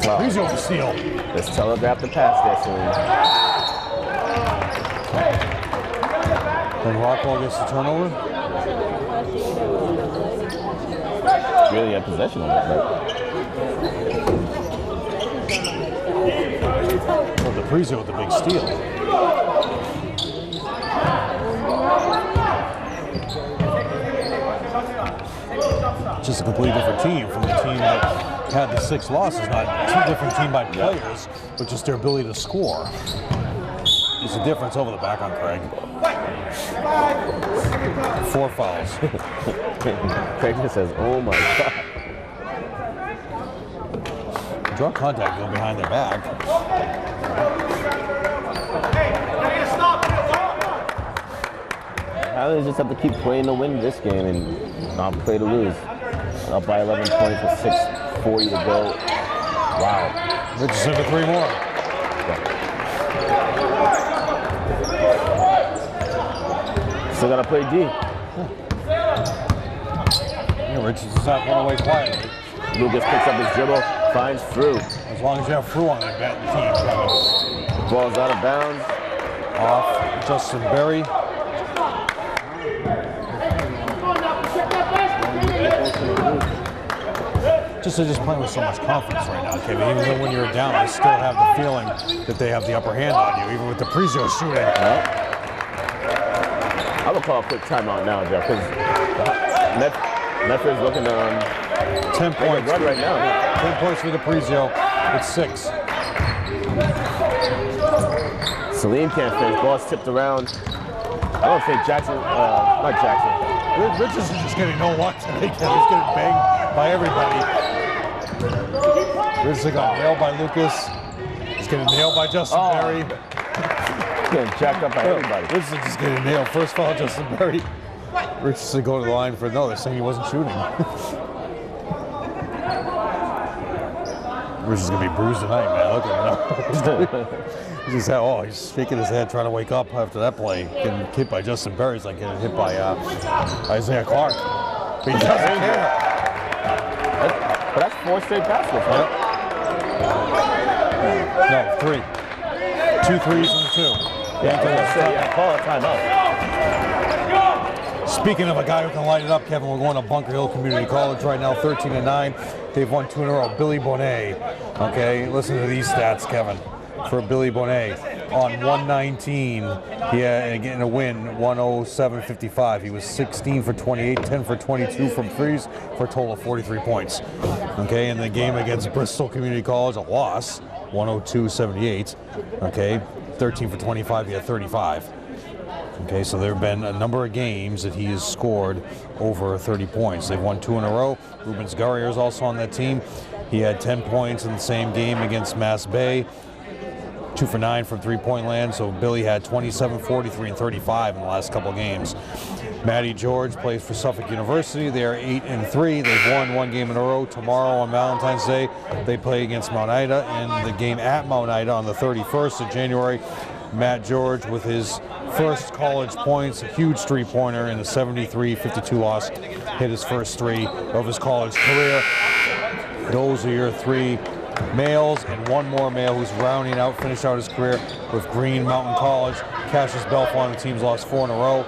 Wow. He's over steal. Let's telegraph the pass there, Celine. Then Rockwell gets the turnover. Really had possession of it, Well, DePrizio with the big steal. Just a completely different team from the team that had the 6 losses. Not 2 different team by players, but just their ability to score. There's a difference over the back on Craig. 4 fouls. Craig just says, oh my God. Draw contact going behind their back. Highlanders just have to keep playing to win this game and not play to lose. Up by 11 points with 6:40 to go. Wow. Richardson for 3 more. Still gotta play D. Yeah, Richardson's not going away quietly. Lucas picks up his dribble, finds Frew. As long as you have Frew on that team. Ball's out of bounds. Off Justin Berry. They're just playing with so much confidence right now, Kevin. Even though when you're down, I still have the feeling that they have the upper hand on you, even with the DePrizio shooting. I would call a quick timeout now, Jeff, because Medford's looking 10 points run right now. 10 points for the DePrizio. It's 6. Celine can't finish. Ball's tipped around. I don't think Jackson, not Jackson. Richardson's just getting no luck today. He's getting banged by everybody. Richardson got nailed by Lucas. He's getting nailed by Justin Berry. Getting jacked up by everybody. Richardson just getting nailed. First foul, Justin Berry. Richardson go to the line for no. They're saying he wasn't shooting. Richardson's gonna be bruised tonight, man. Look at him. He's shaking his head, trying to wake up after that play. Getting hit by Justin Berry. He's like getting hit by Isaiah Clark. But he doesn't care. But that's 4 straight baskets, right? No, 3. 2 threes and 2. Call a timeout. Speaking of a guy who can light it up, Kevin, we're going to Bunker Hill Community College right now, 13-9. They've won 2 in a row. Billy Bonet. Okay, listen to these stats, Kevin. For Billy Bonet, on 119, he had getting a win, 107-55. He was 16 for 28, 10 for 22 from threes for a total of 43 points. Okay, in the game against Bristol Community College, a loss, 102-78. Okay, 13 for 25, he had 35. Okay, so there have been a number of games that he has scored over 30 points. They've won 2 in a row. Ruben Sgarrier is also on that team. He had 10 points in the same game against Mass Bay. 2 for 9 from three-point land, so Billy had 27, 43, and 35 in the last couple of games. Matty George plays for Suffolk University. They are 8-3. They've won 1 game in a row. Tomorrow on Valentine's Day, they play against Mount Ida, and the game at Mount Ida on the 31st of January, Matt George with his first college points, a huge three-pointer in the 73-52 loss, hit his first three of his college career. Those are your three males, and one more male who's rounding out, finished out his career with Green Mountain College. Cassius Belfont, the team's lost 4 in a row,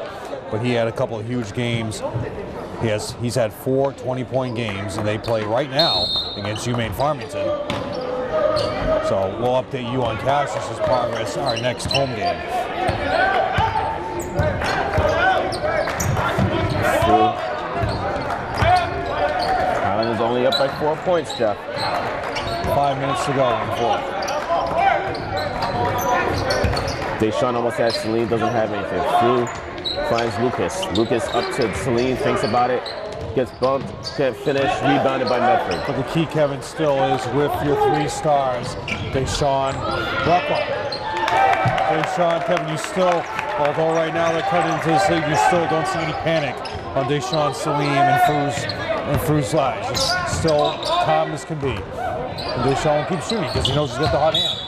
but he had a couple of huge games. He's had 4 20-point games, and they play right now against UMaine Farmington. So we'll update you on Cassius's progress our next home game. Highlanders only up by 4 points, Jeff. 5 minutes to go in the fourth. Deshaun almost has Celine, doesn't have anything. Through, finds Lucas. Lucas up to Celine, thinks about it, gets bumped, can't finish, rebounded by Medford. But the key, Kevin, still is with your 3 stars, Deshaun Ruckel. Deshaun, Kevin, you still, although right now they're cutting into this league, you still don't see any panic on Deshaun, Salim, and Fruz Lige. It's still calm as can be. And Deshaun will keep shooting because he knows he's got the hot hand.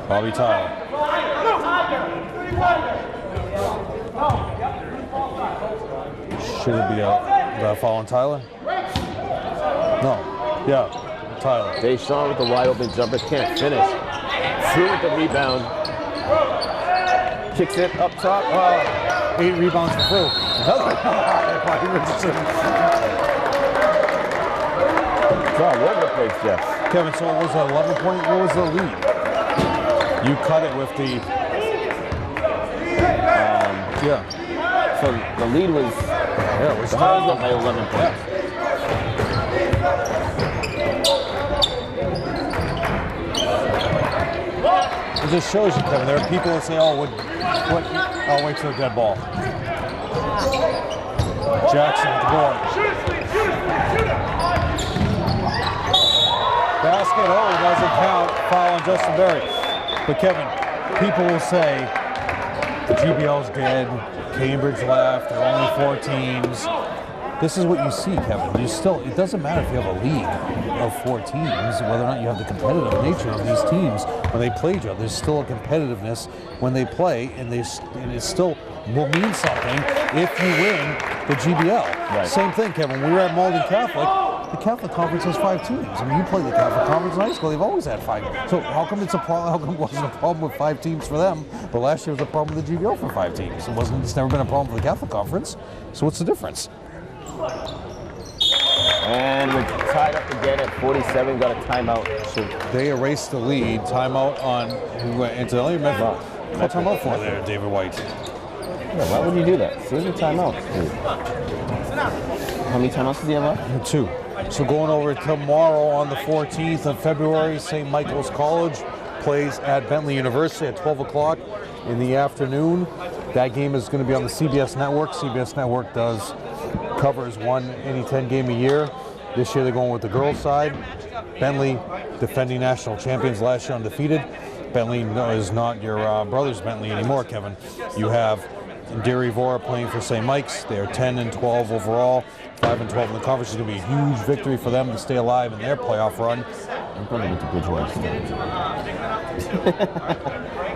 Bobby Tyler. Should it be a foul on Tyler? No. Yeah, Tyler. Deshaun with the wide open jumper, can't finish. Through with the rebound. Kicks it up top. 8 rebounds for Phil. It's all over the place, Jeff. Kevin, so it was an 11-point. What was the lead? You cut it with the. Yeah. So the lead was. Yeah, it was the Highlanders up by 11 points. It just shows you, Kevin. There are people that say, "Oh, what? I'll wait till the dead ball." Jackson with the board. Basket. Oh, it doesn't count. Foul on Justin Berry. But Kevin, people will say the GBL's dead. Cambridge left. There are only 4 teams. This is what you see, Kevin. You still. It doesn't matter if you have a league of 4 teams, whether or not you have the competitive nature of these teams when they play each other. There's still a competitiveness when they play, and it still will mean something if you win the GBL. Right. Same thing, Kevin. When we were at Malden Catholic, the Catholic Conference has 5 teams. I mean, you play the Catholic Conference in high school; they've always had 5. So how come it's a problem? How come it wasn't a problem with 5 teams for them? But last year was a problem with the GBL for 5 teams. It's never been a problem for the Catholic Conference. So what's the difference? And we're tied up again at 47. Got a timeout. They erased the lead. Timeout on who went into Medford. What timeout for there, David White? Yeah, why would you do that? Save your timeout. How many timeouts does he have left? 2. So going over tomorrow on the 14th of February, St. Michael's College plays at Bentley University at 12 o'clock in the afternoon. That game is going to be on the CBS Network. CBS Network covers one any 10 game a year. This year they're going with the girls' side. Bentley, defending national champions last year, undefeated. Bentley is not your brother's Bentley anymore, Kevin. You have Deary Vora playing for St. Mike's. They're 10-12 overall, 5-12 in the conference. It's going to be a huge victory for them to stay alive in their playoff run. I'm going to get to Bridgewater State.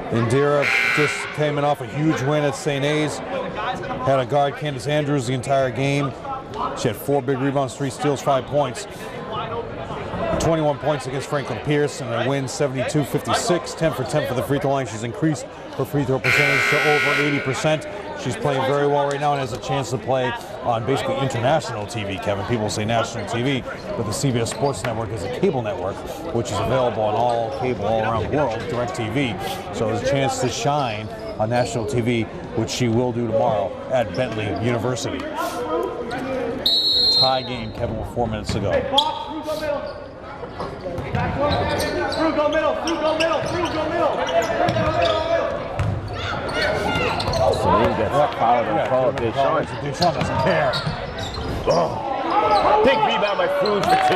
Indira just came in off a huge win at St. A's. Had a guard, Candace Andrews, the entire game. She had 4 big rebounds, 3 steals, 5 points. 21 points against Franklin Pierce, and a win 72-56, 10 for 10 for the free throw line. She's increased her free throw percentage to over 80%. She's playing very well right now and has a chance to play on basically international TV, Kevin. People say national TV, but the CBS Sports Network is a cable network, which is available on all cable all around the world, DirecTV. So there's a chance to shine on national TV, which she will do tomorrow at Bentley University. Tie game, Kevin, with 4 minutes to go. Through, go middle. Celine gets fouled and called. Deshaun doesn't care. Oh. Big rebound by Fruz for 2.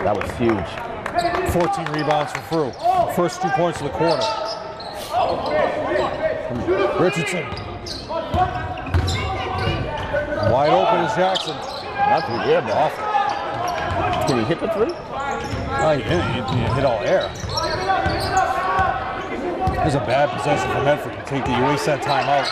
That was huge. 14 rebounds for Fru. First 2 points of the quarter. Richardson. Wide open is Jackson. That's good, man. Can he hit the three? Oh, you hit all air. There's a bad possession for Medford. You waste that time out.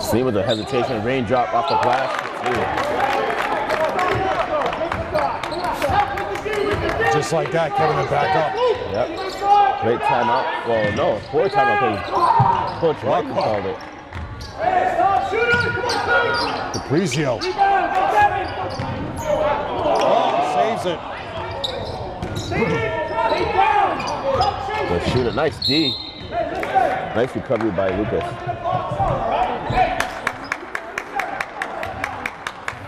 See with the hesitation, raindrop off the glass. Just like that, Kevin, to back up. Yep. Great timeout. Well, no, poor timeout because Coach Martin called it. Caprizio. Oh, saves it. Good shooter. Nice D. Nice recovery by Lucas.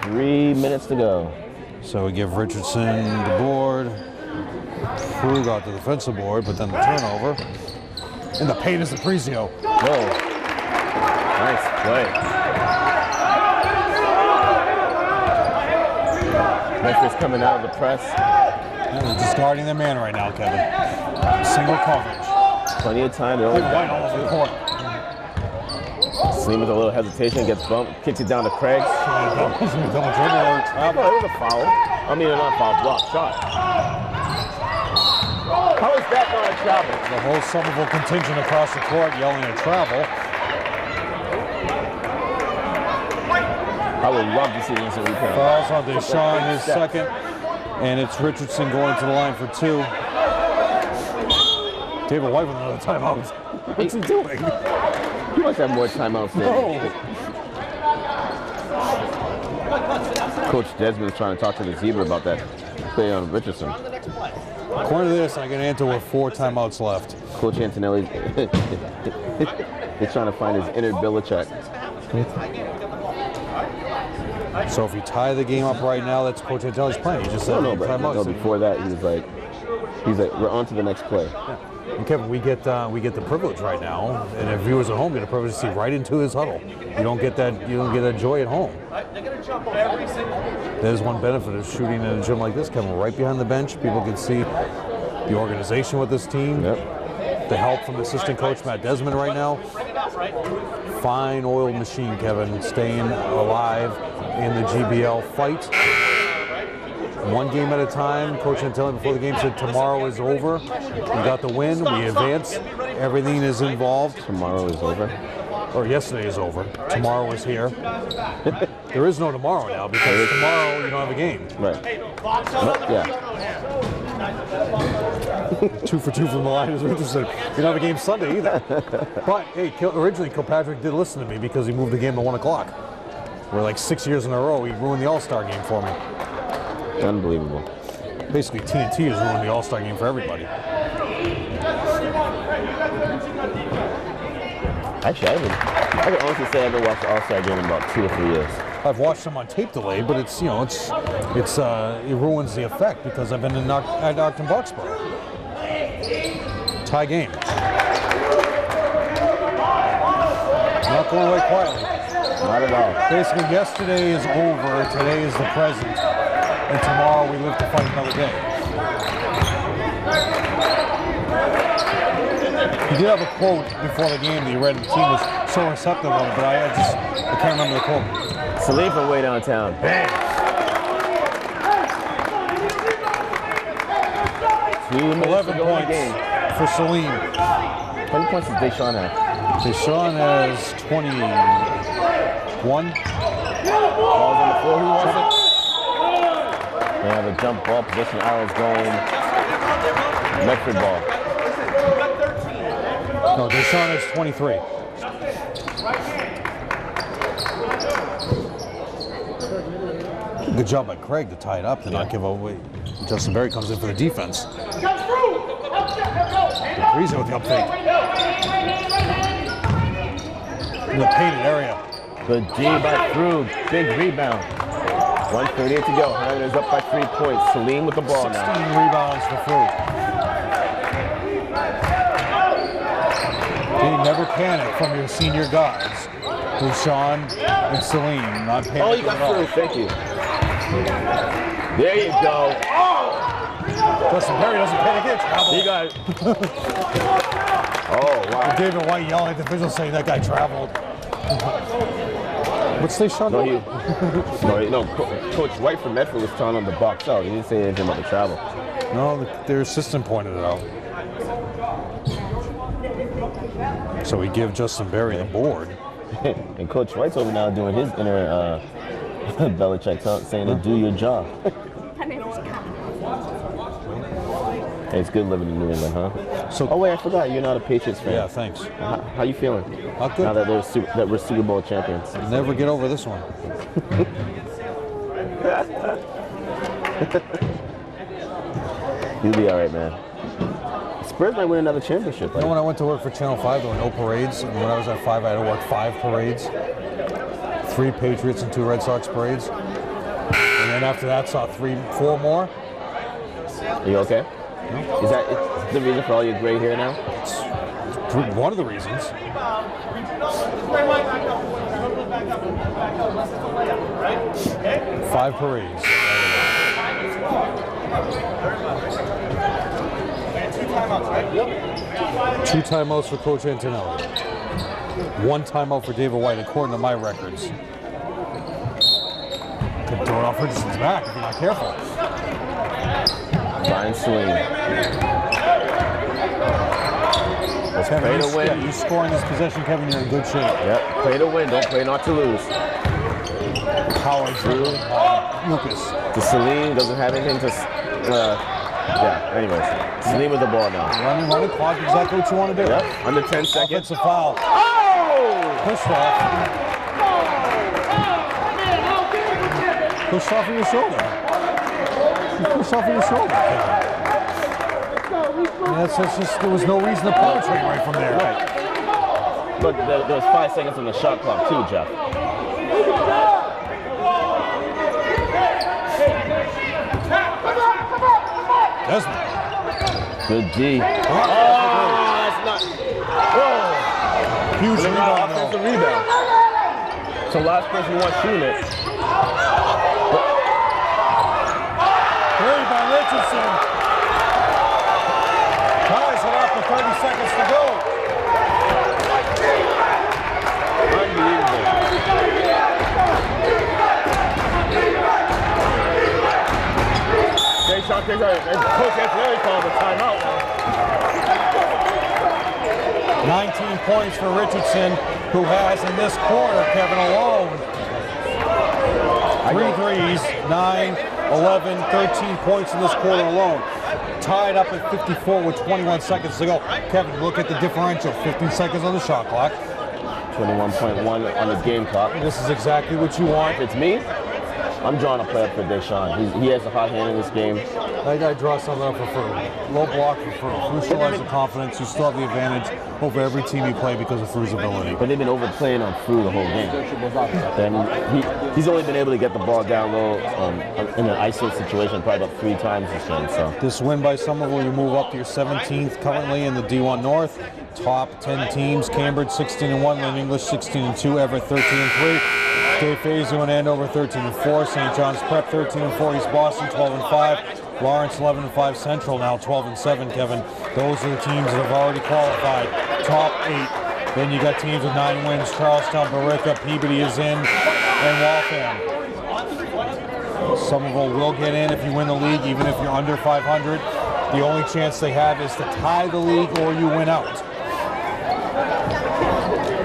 3 minutes to go. So we give Richardson the board. Crew got the defensive board, but then the turnover. And the paint is Caprizio. Whoa. Nice play. Memphis coming out of the press. And they're just guarding their man right now, Kevin. Single coverage. Plenty of time. White all over the court. Slim with a little hesitation, gets bumped, kicks it down to Craig. Double dribble or Oh, travel. it was a foul. I mean, not a foul, block shot. How is that not a travel? The whole Somerville contingent across the court yelling at travel. I would love to see this in replay. Fouls on Deshaun, his second. And it's Richardson going to the line for two. David White with another timeout. What's he doing? He must have more timeouts than Coach Desmond's trying to talk to the Zebra about that play on Richardson. According to this, I can enter with 4 timeouts left. Coach Antonelli is trying to find his inner Belichick. So if you tie the game up right now, that's Coach Antonelli's plan. He just said timeouts. Before that, he's like, we're on to the next play. Yeah. And Kevin, we get the privilege right now, and our viewers at home get a privilege to see right into his huddle. You don't get that joy at home. There's one benefit of shooting in a gym like this, Kevin. Right behind the bench, people can see the organization with this team. Yep. The help from assistant coach Matt Desmond right now. Fine oiled machine, Kevin, staying alive in the GBL fight. One game at a time. Coach Antelli before the game said tomorrow is over. We got the win. We advance. Everything is involved. Tomorrow is over. Or yesterday is over. Tomorrow is here. There is no tomorrow now because tomorrow you don't have a game. Right. Yeah. 2 for 2 from the line is interesting. You don't have a game Sunday either. But hey, originally Kilpatrick did listen to me because he moved the game to 1 o'clock. We're like 6 years in a row. He ruined the All-Star game for me. Unbelievable. Basically, TNT has ruined the All-Star game for everybody. Actually, I can honestly say I haven't watched the All-Star game in about 2 or 3 years. I've watched them on tape delay, but it's it ruins the effect because I've been at Octon Boxborough. Tie game. Not going away quietly. Not at all. Basically, yesterday is over. Today is the present. And tomorrow we live to fight another day. He did have a quote before the game that he read, and the team was so receptive of it, but I can't remember the quote. Salim from way downtown. Bang! 11 points for Salim. How many points does Deshaun have? Deshaun has 21. Ball's on the floor. Who wants it? They have a jump ball position. Arrows going. Medford ball. No, Deshaun has 23. Good job by Craig to tie it up, to not give away. Justin Berry comes in for the defense. Caprizio with the up fake. In the painted area. Good D by Krug. Big rebound. 1:38 to go. Highlanders up by 3 points. Salim with the ball 16 now. rebounds for Krug. They never panic from your senior guys. Deshaun and Salim not panicking Oh, you got at all. Krug. Thank you. There you go. Justin Perry doesn't panic it. Travel. He got it. Oh, wow. David White yelling at the official saying that guy traveled. What's they shot? No, Coach White from Medford was telling him to box out. He didn't say anything about the travel. No, their assistant pointed it out. So he gave Justin Berry the board. And Coach White's over now doing his inner Belichick saying to do your job. Hey, it's good living in New England, huh? So, oh wait, I forgot you're not a Patriots fan. Yeah, thanks. How you feeling? Good. Now that we're Super Bowl champions. Never get over this one. You'll be all right, man. Spurs might win another championship. You know, when I went to work for Channel 5, there were no parades. And when I was at 5, I had to work 5 parades. 3 Patriots and 2 Red Sox parades. And then after that, saw 4 more. Are you okay? No. Is that the reason for all your gray hair now? It's one of the reasons. 5 parades. 2 timeouts for Coach Antonelli. 1 timeout for David White, according to my records. Could throw it off Richardson's back if you're not careful. Fine swing. Let's play to win. Yeah, you score in this possession, Kevin, you're in good shape. Yep, play to win, don't play not to lose. Power through Lucas. The Celine doesn't have anything to... yeah, anyways. Celine with the ball now. Run the clock, exactly what you want to do. Yep, under 10 seconds. Offensive foul. Oh! Pushed off. Pushed off of your shoulder. You pushed off of your shoulder. That's just, there was no reason to penetrate right from there. Right. But there was 5 seconds on the shot clock too, Jeff. Desmond. Good D. Oh, that's not. Whoa. Huge rebound. Offensive rebound. So last person who wants shooting it. Carried by Richardson. Ties it up with 30 seconds to go. Unbelievable. Coach Antonelli called the timeout now. 19 points for Richardson, who has in this quarter, Kevin, alone 3 threes, 9, 11, 13 points in this quarter alone. Tied up at 54 with 21 seconds to go. Kevin, look at the differential. 15 seconds on the shot clock. 21.1 on the game clock. This is exactly what you want. If it's me, I'm drawing a play up for Deshaun. He has a hot hand in this game. That guy draws something up for free. Low block for free. Crucialize the confidence. You still have the advantage over every team you play because of Fru's ability. But they've been overplaying on Fru the whole game. And he's only been able to get the ball down low in an ISO situation probably about 3 times this game. So this win by Somerville, you move up to your 17th currently in the D1 North. Top 10 teams: Cambridge 16-1, Lynn English 16-2, Everett 13-3. Dave Fazu and Andover 13-4, St. John's Prep 13-4, East Boston 12-5, Lawrence 11-5, Central now 12-7. Kevin, those are the teams that have already qualified. Top 8. Then you got teams with 9 wins: Charlestown, Barica, Peabody is in, and Waltham. Somerville will get in if you win the league, even if you're under 500. The only chance they have is to tie the league or you win out.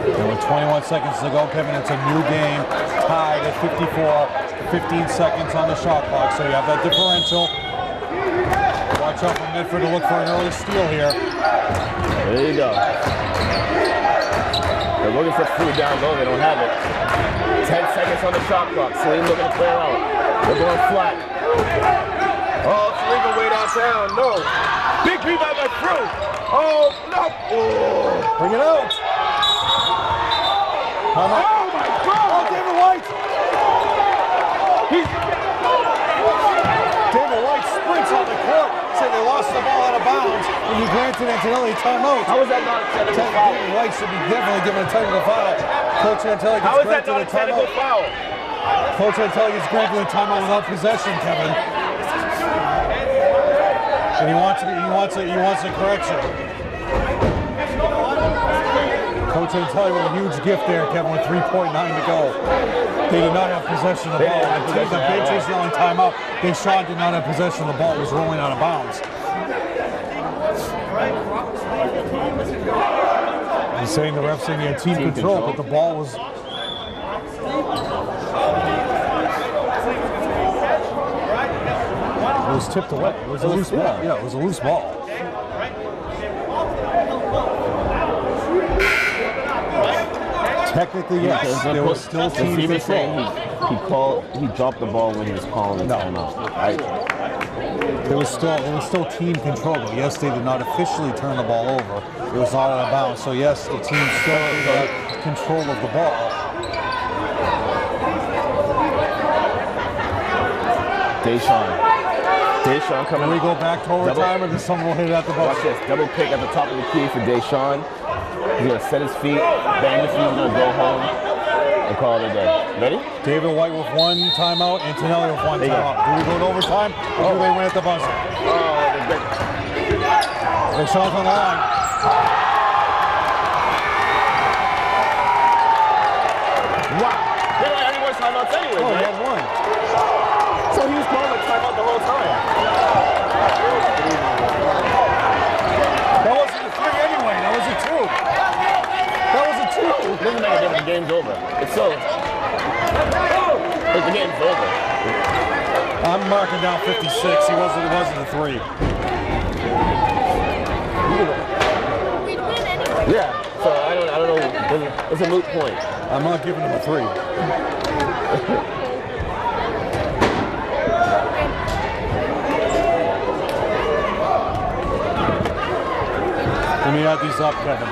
And with 21 seconds to go, Kevin, it's a new game, tied at 54, 15 seconds on the shot clock, so you have that differential. Watch out for Medford to look for an early steal here. there you go. They're looking for Fru down low, they don't have it. 10 seconds on the shot clock, Celine looking to clear out. They're going flat. Oh, Celine way downtown, no. Big rebound by Fru. Oh, no. Oh. Bring it out. Oh my God! Oh, David White! David White sprints on the court. Say they lost the ball out of bounds, and you granted Antonelli timeout. How is that not a technical foul? David White should be definitely given a technical foul. Coach Antonelli gets How is that granted not a a technical timeout. foul? Coach Antonelli gets granted a timeout without possession, Kevin. and he wants a correction. Coach Antelli with a huge gift there, Kevin, with 3.9 to go. They did not have possession of the ball. The bench is on timeout. Deshaun did not have possession of the ball. It was rolling out of bounds. He's saying the ref saying he had team control, but the ball was. It was tipped away. It was a loose ball. Yeah, it was a loose ball. Technically, yes. There was still team control. He dropped the ball when he was calling the timeout. Right? There was still team control, but yes, they did not officially turn the ball over. It was not out of bounds. So yes, the team still had control of the ball. Deshaun coming. Can we go back to overtime, or does someone will hit it at the buzzer? Watch this. Double pick at the top of the key for Deshaun. He's going to set his feet, bang the feet, he's going to go home and call it a day. Ready? David White with one timeout, Antonelli with one timeout. Do we go to overtime, or do they win at the buzzer? Deshaun's on the line. Wow. They don't have any more timeouts anyway, he had one. So he was calling a timeout the whole time. That wasn't a 3 anyway. That was a 2. That was a 2. It doesn't make a difference. The game's over. It's so. The game's over. I'm marking down 56. It wasn't a 3. Yeah. So I don't know. It's a moot point. I'm not giving him a 3. Let me add these up, Kevin.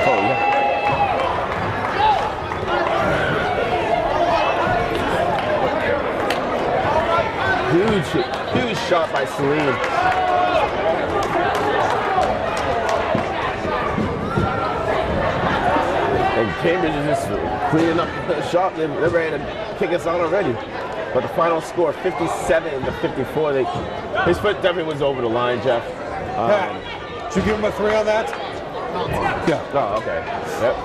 Oh, yeah. Huge shot by Celine. And Cambridge is just cleaning up the shot. They're ready to kick us out already. But the final score, 57 to 54. His foot definitely was over the line, Jeff. Did you give him a 3 on that? Yeah. Oh, okay. Yep.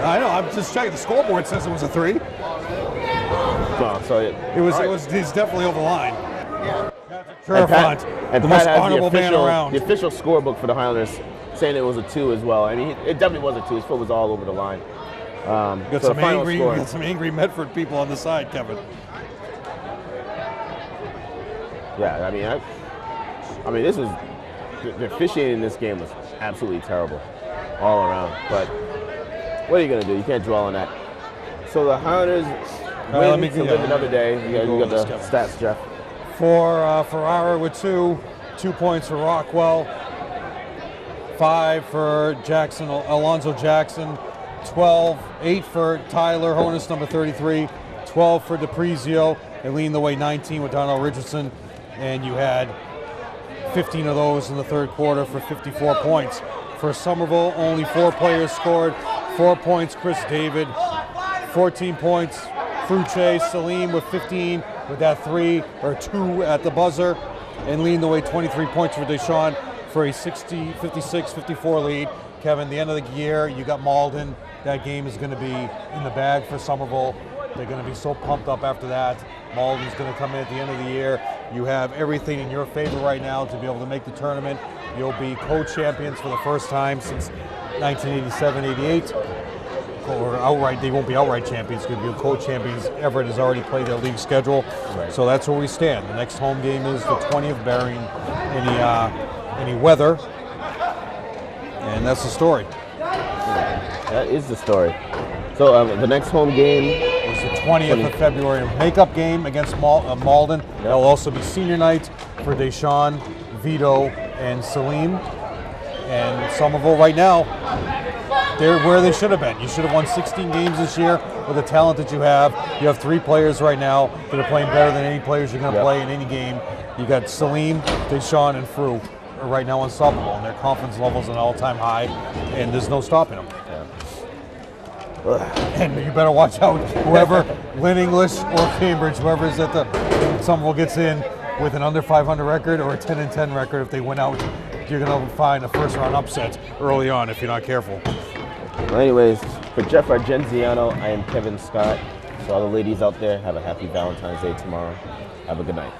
I know. I'm just checking. The scoreboard says it was a 3. Oh, so He's definitely over the line. And the Pat most has honorable man around. the official scorebook for the Highlanders saying it was a 2 as well. I mean, it definitely was a 2. His foot was all over the line. Got some angry Medford people on the side, Kevin. Yeah, I mean, this was the officiating in this game was absolutely terrible, all around. But what are you gonna do? You can't dwell on that. So the Highlanders win to live another day. You got the stats, Jeff. For Ferrara with 2 points for Rockwell, 5 for Jackson, Alonzo Jackson, 8 for Tyler Honus, number 33, 12 for DePrizio. They leading the way 19 with Donald Richardson, and you had 15 of those in the third quarter for 54 points. For Somerville, only 4 players scored. 4 points, Chris David. 14 points, Fruche Salim with 15 with that 3 or 2 at the buzzer. And leading the way 23 points for Deshaun for a 56-54 lead. Kevin, the end of the year, you got Malden. That game is going to be in the bag for Somerville. They're going to be so pumped up after that. Malden's going to come in at the end of the year. You have everything in your favor right now to be able to make the tournament. You'll be co-champions for the first time since 1987-88. Or outright, they won't be outright champions. It's going to be co-champions. Everett has already played their league schedule. Right. So that's where we stand. The next home game is the 20th, barring any weather. And that's the story. That is the story. So the next home game is the 20th of February. Makeup game against Malden. Yep. That'll also be senior night for Deshaun, Vito, and Salim. And Somerville right now, they're where they should have been. You should have won 16 games this year with the talent that you have. You have 3 players right now that are playing better than any players you're going to play in any game. You got Salim, Deshaun, and Fru are right now unstoppable, and their confidence level is an all-time high, and there's no stopping them. And you better watch out, whoever, Lynn English or Cambridge, whoever is at the Somerville gets in, with an under 500 record or a 10-10 record. If they win out, you're going to find a first-round upset early on if you're not careful. Well, anyways, for Jeff Argenziano, I am Kevin Scott. So all the ladies out there, have a happy Valentine's Day tomorrow. Have a good night.